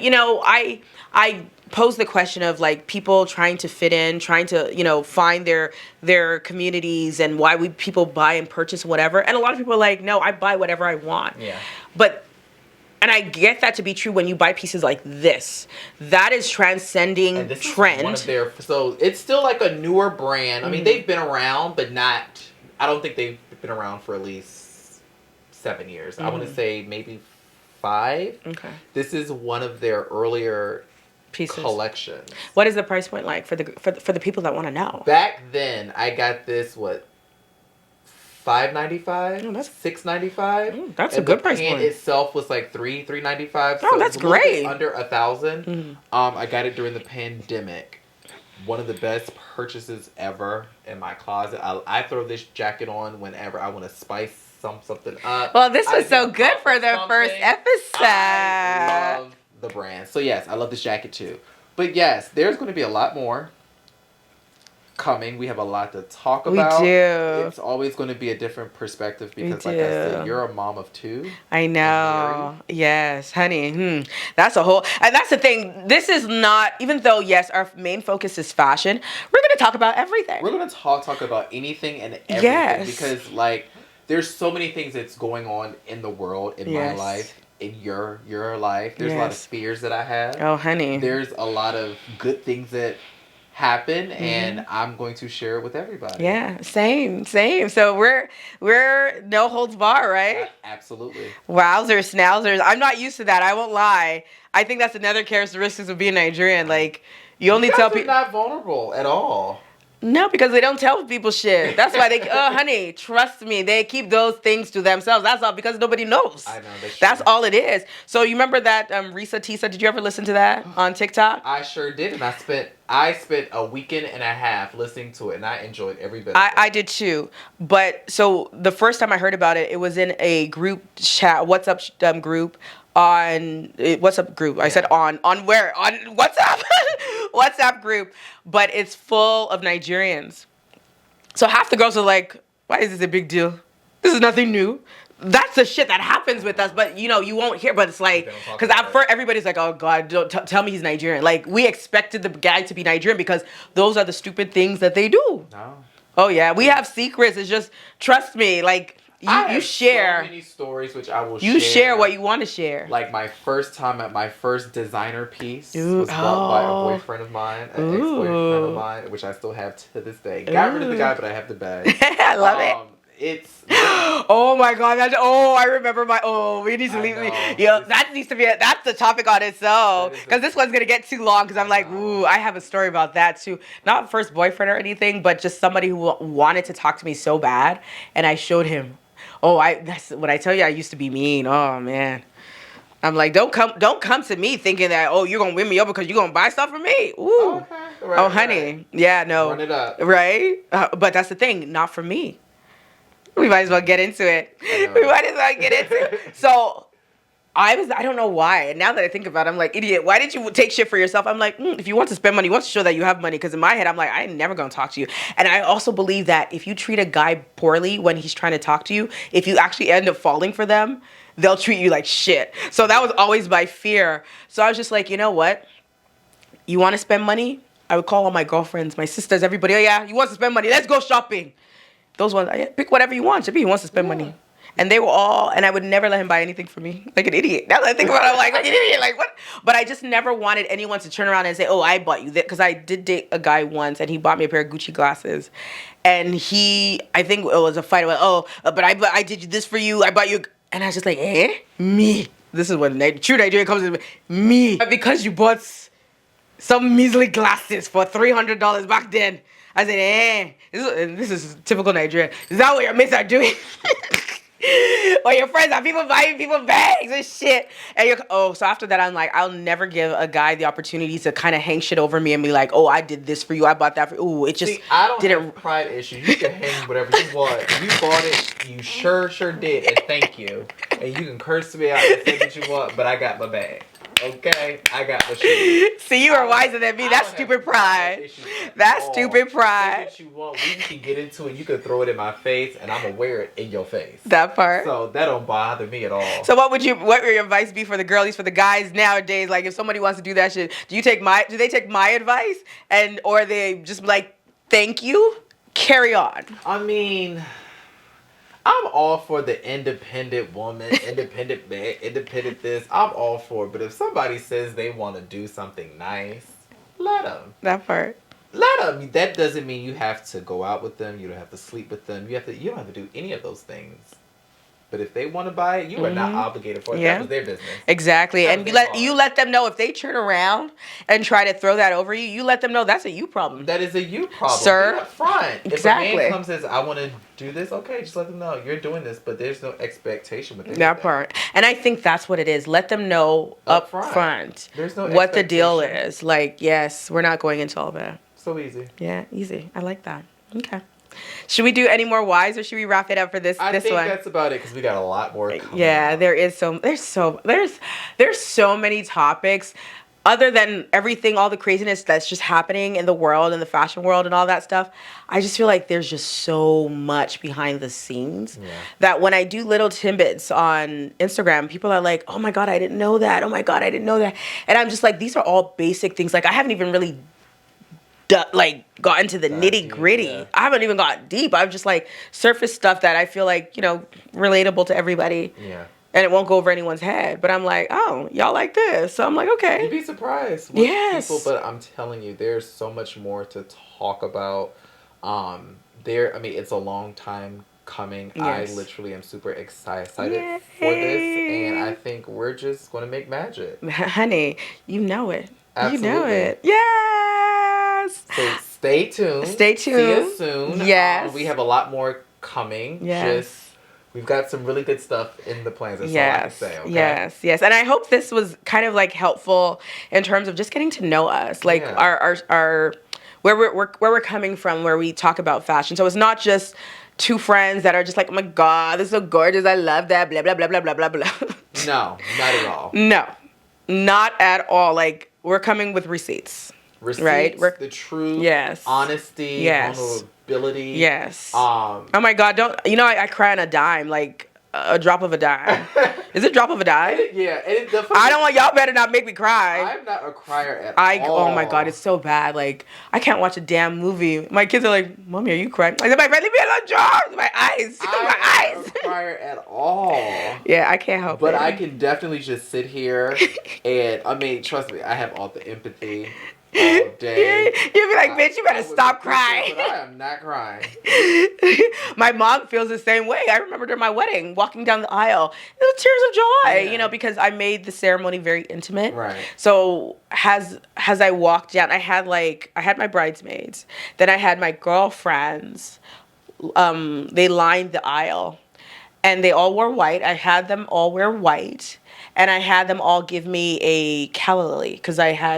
I pose the question of like people trying to fit in, trying to find their communities and why people buy and purchase whatever. And a lot of people are like, no, I buy whatever I want. Yeah. And I get that to be true when you buy pieces like this. That is transcending and this trend. Is one of so it's still like a newer brand. I mean, they've been around, but not. I don't think they've been around for at least 7 years. I want to say maybe 5. Okay. This is one of their earlier pieces. Collections. What is the price point like for the people that want to know? Back then, I got this $5.95. Oh, that's $6.95. That's a good price point. The pant itself was like $3.95. Oh, so that's great. Under $1,000. I got it during the pandemic. One of the best purchases ever in my closet. I throw this jacket on whenever I want to spice something up. Well, this was so good for the first episode. I love the brand. So yes, I love this jacket too. But yes, there's going to be a lot more. coming. We have a lot to talk We about. do. It's always going to be a different perspective We because, like I said, do. you're a mom of 2. I and married. know. Yes, honey. That's a whole, and that's the thing. This is not, even though, yes, our main focus is fashion, we're going to talk about everything. We're going to talk about anything and everything. Yes. Because, like, there's so many things that's going on in the world, in my Yes. life, in your life. There's a lot of Yes. fears that I have. Oh, honey. There's a lot of good things that happen, and I'm going to share it with everybody. Yeah, same. So we're no holds bar, right? Absolutely. Wowzers, schnauzers. I'm not used to that. I won't lie. I think that's another characteristic of being Nigerian. Like, you only tell people. You're not vulnerable at all. No, because they don't tell people shit. That's why they. Oh, honey, trust me. They keep those things to themselves. That's all because nobody knows. I know that's all it is. So you remember that Risa Tisa? Did you ever listen to that on TikTok? I sure did, and I spent a weekend and a half listening to it, and I enjoyed every bit. I did too. But so the first time I heard about it, it was in a group chat, WhatsApp group. On WhatsApp group. I said on where? On WhatsApp. WhatsApp group. But it's full of Nigerians. So half the girls are like, why is this a big deal? This is nothing new. That's the shit that happens with us, but you know, you won't hear, but it's like, because at first everybody's like, oh God, don't tell me he's Nigerian. Like, we expected the guy to be Nigerian because those are the stupid things that they do. No. Oh yeah, we have secrets. It's just, trust me, like, you share. So many stories which I will. You share what you want to share. Like my first time at my first designer piece was bought by a boyfriend of mine, an ex-boyfriend of mine, which I still have to this day. Got rid of the guy, but I have the bag. I love it. It's. Oh my God! I remember we need to leave. Yo, that needs to be. That's the topic on itself. Because this one's gonna get too long. Because I'm like, ooh, I have a story about that too. Not first boyfriend or anything, but just somebody who wanted to talk to me so bad, and I showed him. That's when I tell you I used to be mean. Oh man. I'm like, don't come to me thinking that, you're gonna win me over because you're gonna buy stuff from me. Ooh. Okay. Right, honey. Right. Yeah, no. Run it up. Right? But that's the thing, not for me. We might as well get into it. So I don't know why. And now that I think about it, I'm like, idiot, why did you take shit for yourself? I'm like, if you want to spend money, you want to show that you have money. Because in my head, I'm like, I ain't never going to talk to you. And I also believe that if you treat a guy poorly when he's trying to talk to you, if you actually end up falling for them, they'll treat you like shit. So that was always my fear. So I was just like, you know what? You want to spend money? I would call all my girlfriends, my sisters, everybody. Oh, yeah, you want to spend money? Let's go shopping. Those ones, pick whatever you want. He wants to spend money. And they were all, and I would never let him buy anything for me. Like an idiot. Now that I think about it, I'm like an idiot. Like, what? But I just never wanted anyone to turn around and say, I bought you that. Because I did date a guy once, and he bought me a pair of Gucci glasses. And I think it was a fight. I went, but I did this for you. I bought you. And I was just like, me. This is when true Nigeria comes in. Me. Because you bought some measly glasses for $300 back then. I said, this is typical Nigeria. Is that what your mates are doing? Or your friends are people buying people bags and shit. And so after that, I'm like, I'll never give a guy the opportunity to kind of hang shit over me and be like, I did this for you. I bought that for you. Ooh, it just I don't have pride issues. You can hang whatever you want. If you bought it, you sure did. And thank you. And you can curse me out and say what you want, but I got my bag. Okay, I got the shit. See, you are wiser than me. That's stupid pride. That's stupid pride. Say what you want. We can get into it. You can throw it in my face, and I'm gonna wear it in your face. That part. So that don't bother me at all. So what would your advice be for the girlies, for the guys nowadays? Like, if somebody wants to do that shit, do they take my advice, or they just like, thank you, carry on? I mean, I'm all for the independent woman, independent man, independent this. I'm all for it. But if somebody says they want to do something nice, let them. That part. Let them. That doesn't mean you have to go out with them. You don't have to sleep with them. You don't have to do any of those things. But if they want to buy it, you are not obligated for it. Yeah. That was their business. Exactly. And you let them know if they turn around and try to throw that over you, you let them know that's a you problem. That is a you problem. Sir. Be up front. Exactly. If a man comes and says, I want to do this, okay, just let them know you're doing this, but there's no expectation with it. That part. And I think that's what it is. Let them know up front there's no what the deal is. Like, yes, we're not going into all that. So easy. Yeah, easy. I like that. Okay. Should we do any more whys, or should we wrap it up for this one? I think that's about it because we got a lot more coming out. There's so many topics. other than everything, all the craziness that's just happening in the world and the fashion world and all that stuff, I just feel like there's just so much behind the scenes that when I do little tidbits on Instagram, people are like, oh my God, I didn't know that. Oh my God, I didn't know that. And I'm just like, these are all basic things. Like, I haven't even really got into the nitty gritty. Yeah. I haven't even got deep. I've just like surface stuff that I feel like, relatable to everybody. Yeah. And it won't go over anyone's head. But I'm like, oh, y'all like this. So I'm like, okay. You'd be surprised with people, but I'm telling you, there's so much more to talk about. It's a long time coming. Yes. I literally am super excited for this. And I think we're just going to make magic. Honey, you know it. Absolutely. You know it. Yes. So stay tuned. Stay tuned. See us soon. Yes. We have a lot more coming. Yes. We've got some really good stuff in the plans. That's all I can say. Okay? Yes. And I hope this was kind of like helpful in terms of just getting to know us, like our where we're coming from, where we talk about fashion. So it's not just two friends that are just like, oh my God, this is so gorgeous. I love that. Blah blah blah blah blah blah blah. No, not at all. No, not at all. Like, we're coming with receipts. Right? The truth. Honesty. Vulnerability. Yes. Oh my God! I cry on a dime, like a drop of a dime. Is it drop of a dime? Yeah. I don't want y'all. Better not make me cry. I'm not a crier at all. Oh my God, it's so bad. Like, I can't watch a damn movie. My kids are like, "Mommy, are you crying?" I said, "My friend, leave me alone, George. My eyes. I'm not a crier at all. Yeah, I can't help it. But I can definitely just sit here and trust me, I have all the empathy. All day. You'd be like, bitch, you better stop crying. But I am not crying. My mom feels the same way. I remember during my wedding, walking down the aisle, there were tears of joy, because I made the ceremony very intimate. Right. So as I walked down, I had my bridesmaids, then I had my girlfriends. They lined the aisle, and they all wore white. I had them all wear white. And I had them all give me a calla lily because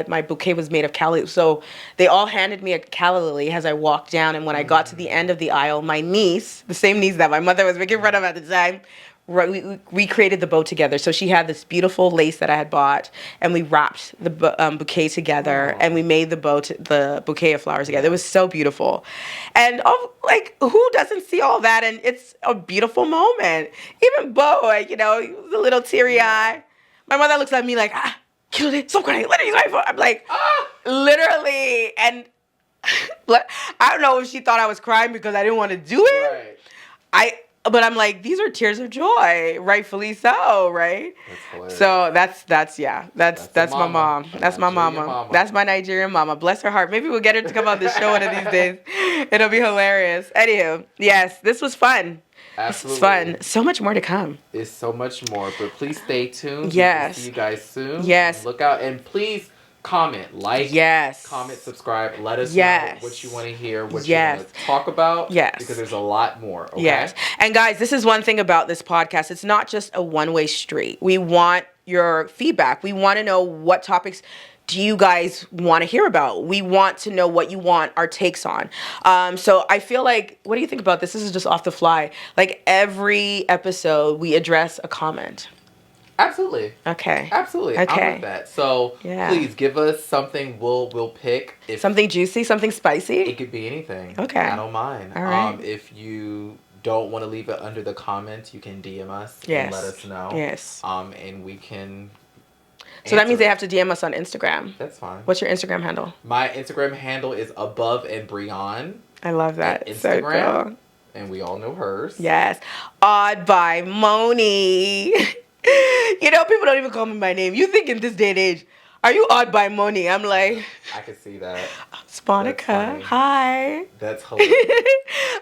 my bouquet was made of calla lily. So they all handed me a calla lily as I walked down. And when I got to the end of the aisle, my niece, the same niece that my mother was making fun of at the time, we created the bow together. So she had this beautiful lace that I had bought, and we wrapped the bouquet together, and we made the bouquet of flowers together. It was so beautiful. And who doesn't see all that? And it's a beautiful moment. Even Bo, he was a little teary-eyed. My mother looks at me like, stop crying. What are you crying for? I'm like, literally. And I don't know if she thought I was crying because I didn't want to do it. Right. But I'm like, these are tears of joy, rightfully so, right? That's hilarious. So that's my mom. That's my mama. That's my Nigerian mama. Bless her heart. Maybe we'll get her to come on the show one of these days. It'll be hilarious. Anywho, yes, this was fun. Absolutely. This is fun. So much more to come. There's so much more, but please stay tuned. Yes. We'll see you guys soon. Yes. Look out, and please comment, comment, subscribe. Let us know what you want to hear, what you want to talk about. Yes. Because there's a lot more. Okay? Yes. And guys, this is one thing about this podcast. It's not just a one-way street. We want your feedback. We want to know what topics do you guys want to hear about? We want to know what you want our takes on. So I feel like, what do you think about this? This is just off the fly. Like, every episode, we address a comment. Absolutely. Okay. Absolutely. Okay. I'm with that. So please give us something we'll pick. Something juicy, something spicy? It could be anything. Okay. I don't mind. All right. If you don't want to leave it under the comments, you can DM us and let us know. Yes. And we can So that means they have to DM us on Instagram. That's fine. What's your Instagram handle? My Instagram handle is Above and Brian. I love that. Instagram. So cool. And we all know hers. Yes. Odd by Moni. People don't even call me by name. You think in this day and age, are you odd by Moni? I'm like, I can see that. Sponica. Hi. That's hilarious.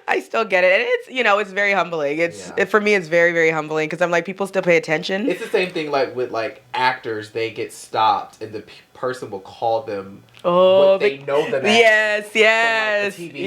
I still get it. And it's very humbling. For me, it's very, very humbling because I'm like, people still pay attention. It's the same thing with actors. They get stopped and the person will call them what they know them as. Yes. From, a TV show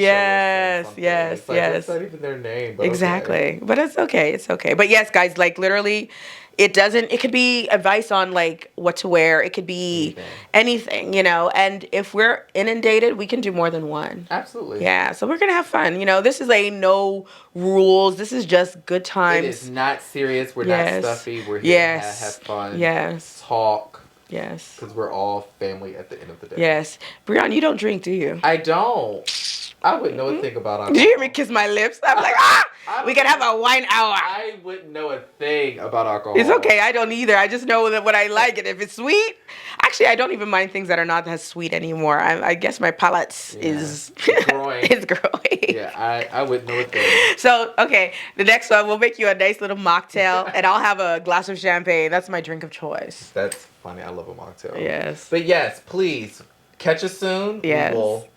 yes. That's not even their name. But exactly. Okay. But it's okay. It's okay. But yes, guys, literally, it could be advice on what to wear. It could be anything, and if we're inundated, we can do more than one. Absolutely. Yeah. So we're going to have fun. This is no rules. This is just good times. It is not serious. We're not stuffy. We're here to have fun. Yes. Talk. Yes. Because we're all family at the end of the day. Yes. Brianna, you don't drink, do you? I don't. I wouldn't know a thing about alcohol. Did you hear me kiss my lips? I'm like, we can have a wine hour. I wouldn't know a thing about alcohol. It's okay. I don't either. I just know that what I like. And if it's sweet, actually, I don't even mind things that are not as sweet anymore. I guess my palate is growing. It's growing. Yeah, I wouldn't know a thing. So, okay, the next one, we'll make you a nice little mocktail, and I'll have a glass of champagne. That's my drink of choice. That's funny. I love a mocktail. Yes. But yes, please, catch us soon. Yes. We will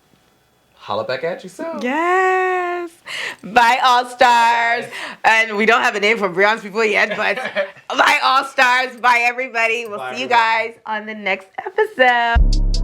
holla back at you soon. Yes. Bye, All Stars. And we don't have a name for Brianna's people yet, but bye, All Stars. Bye, everybody. We'll see you guys on the next episode.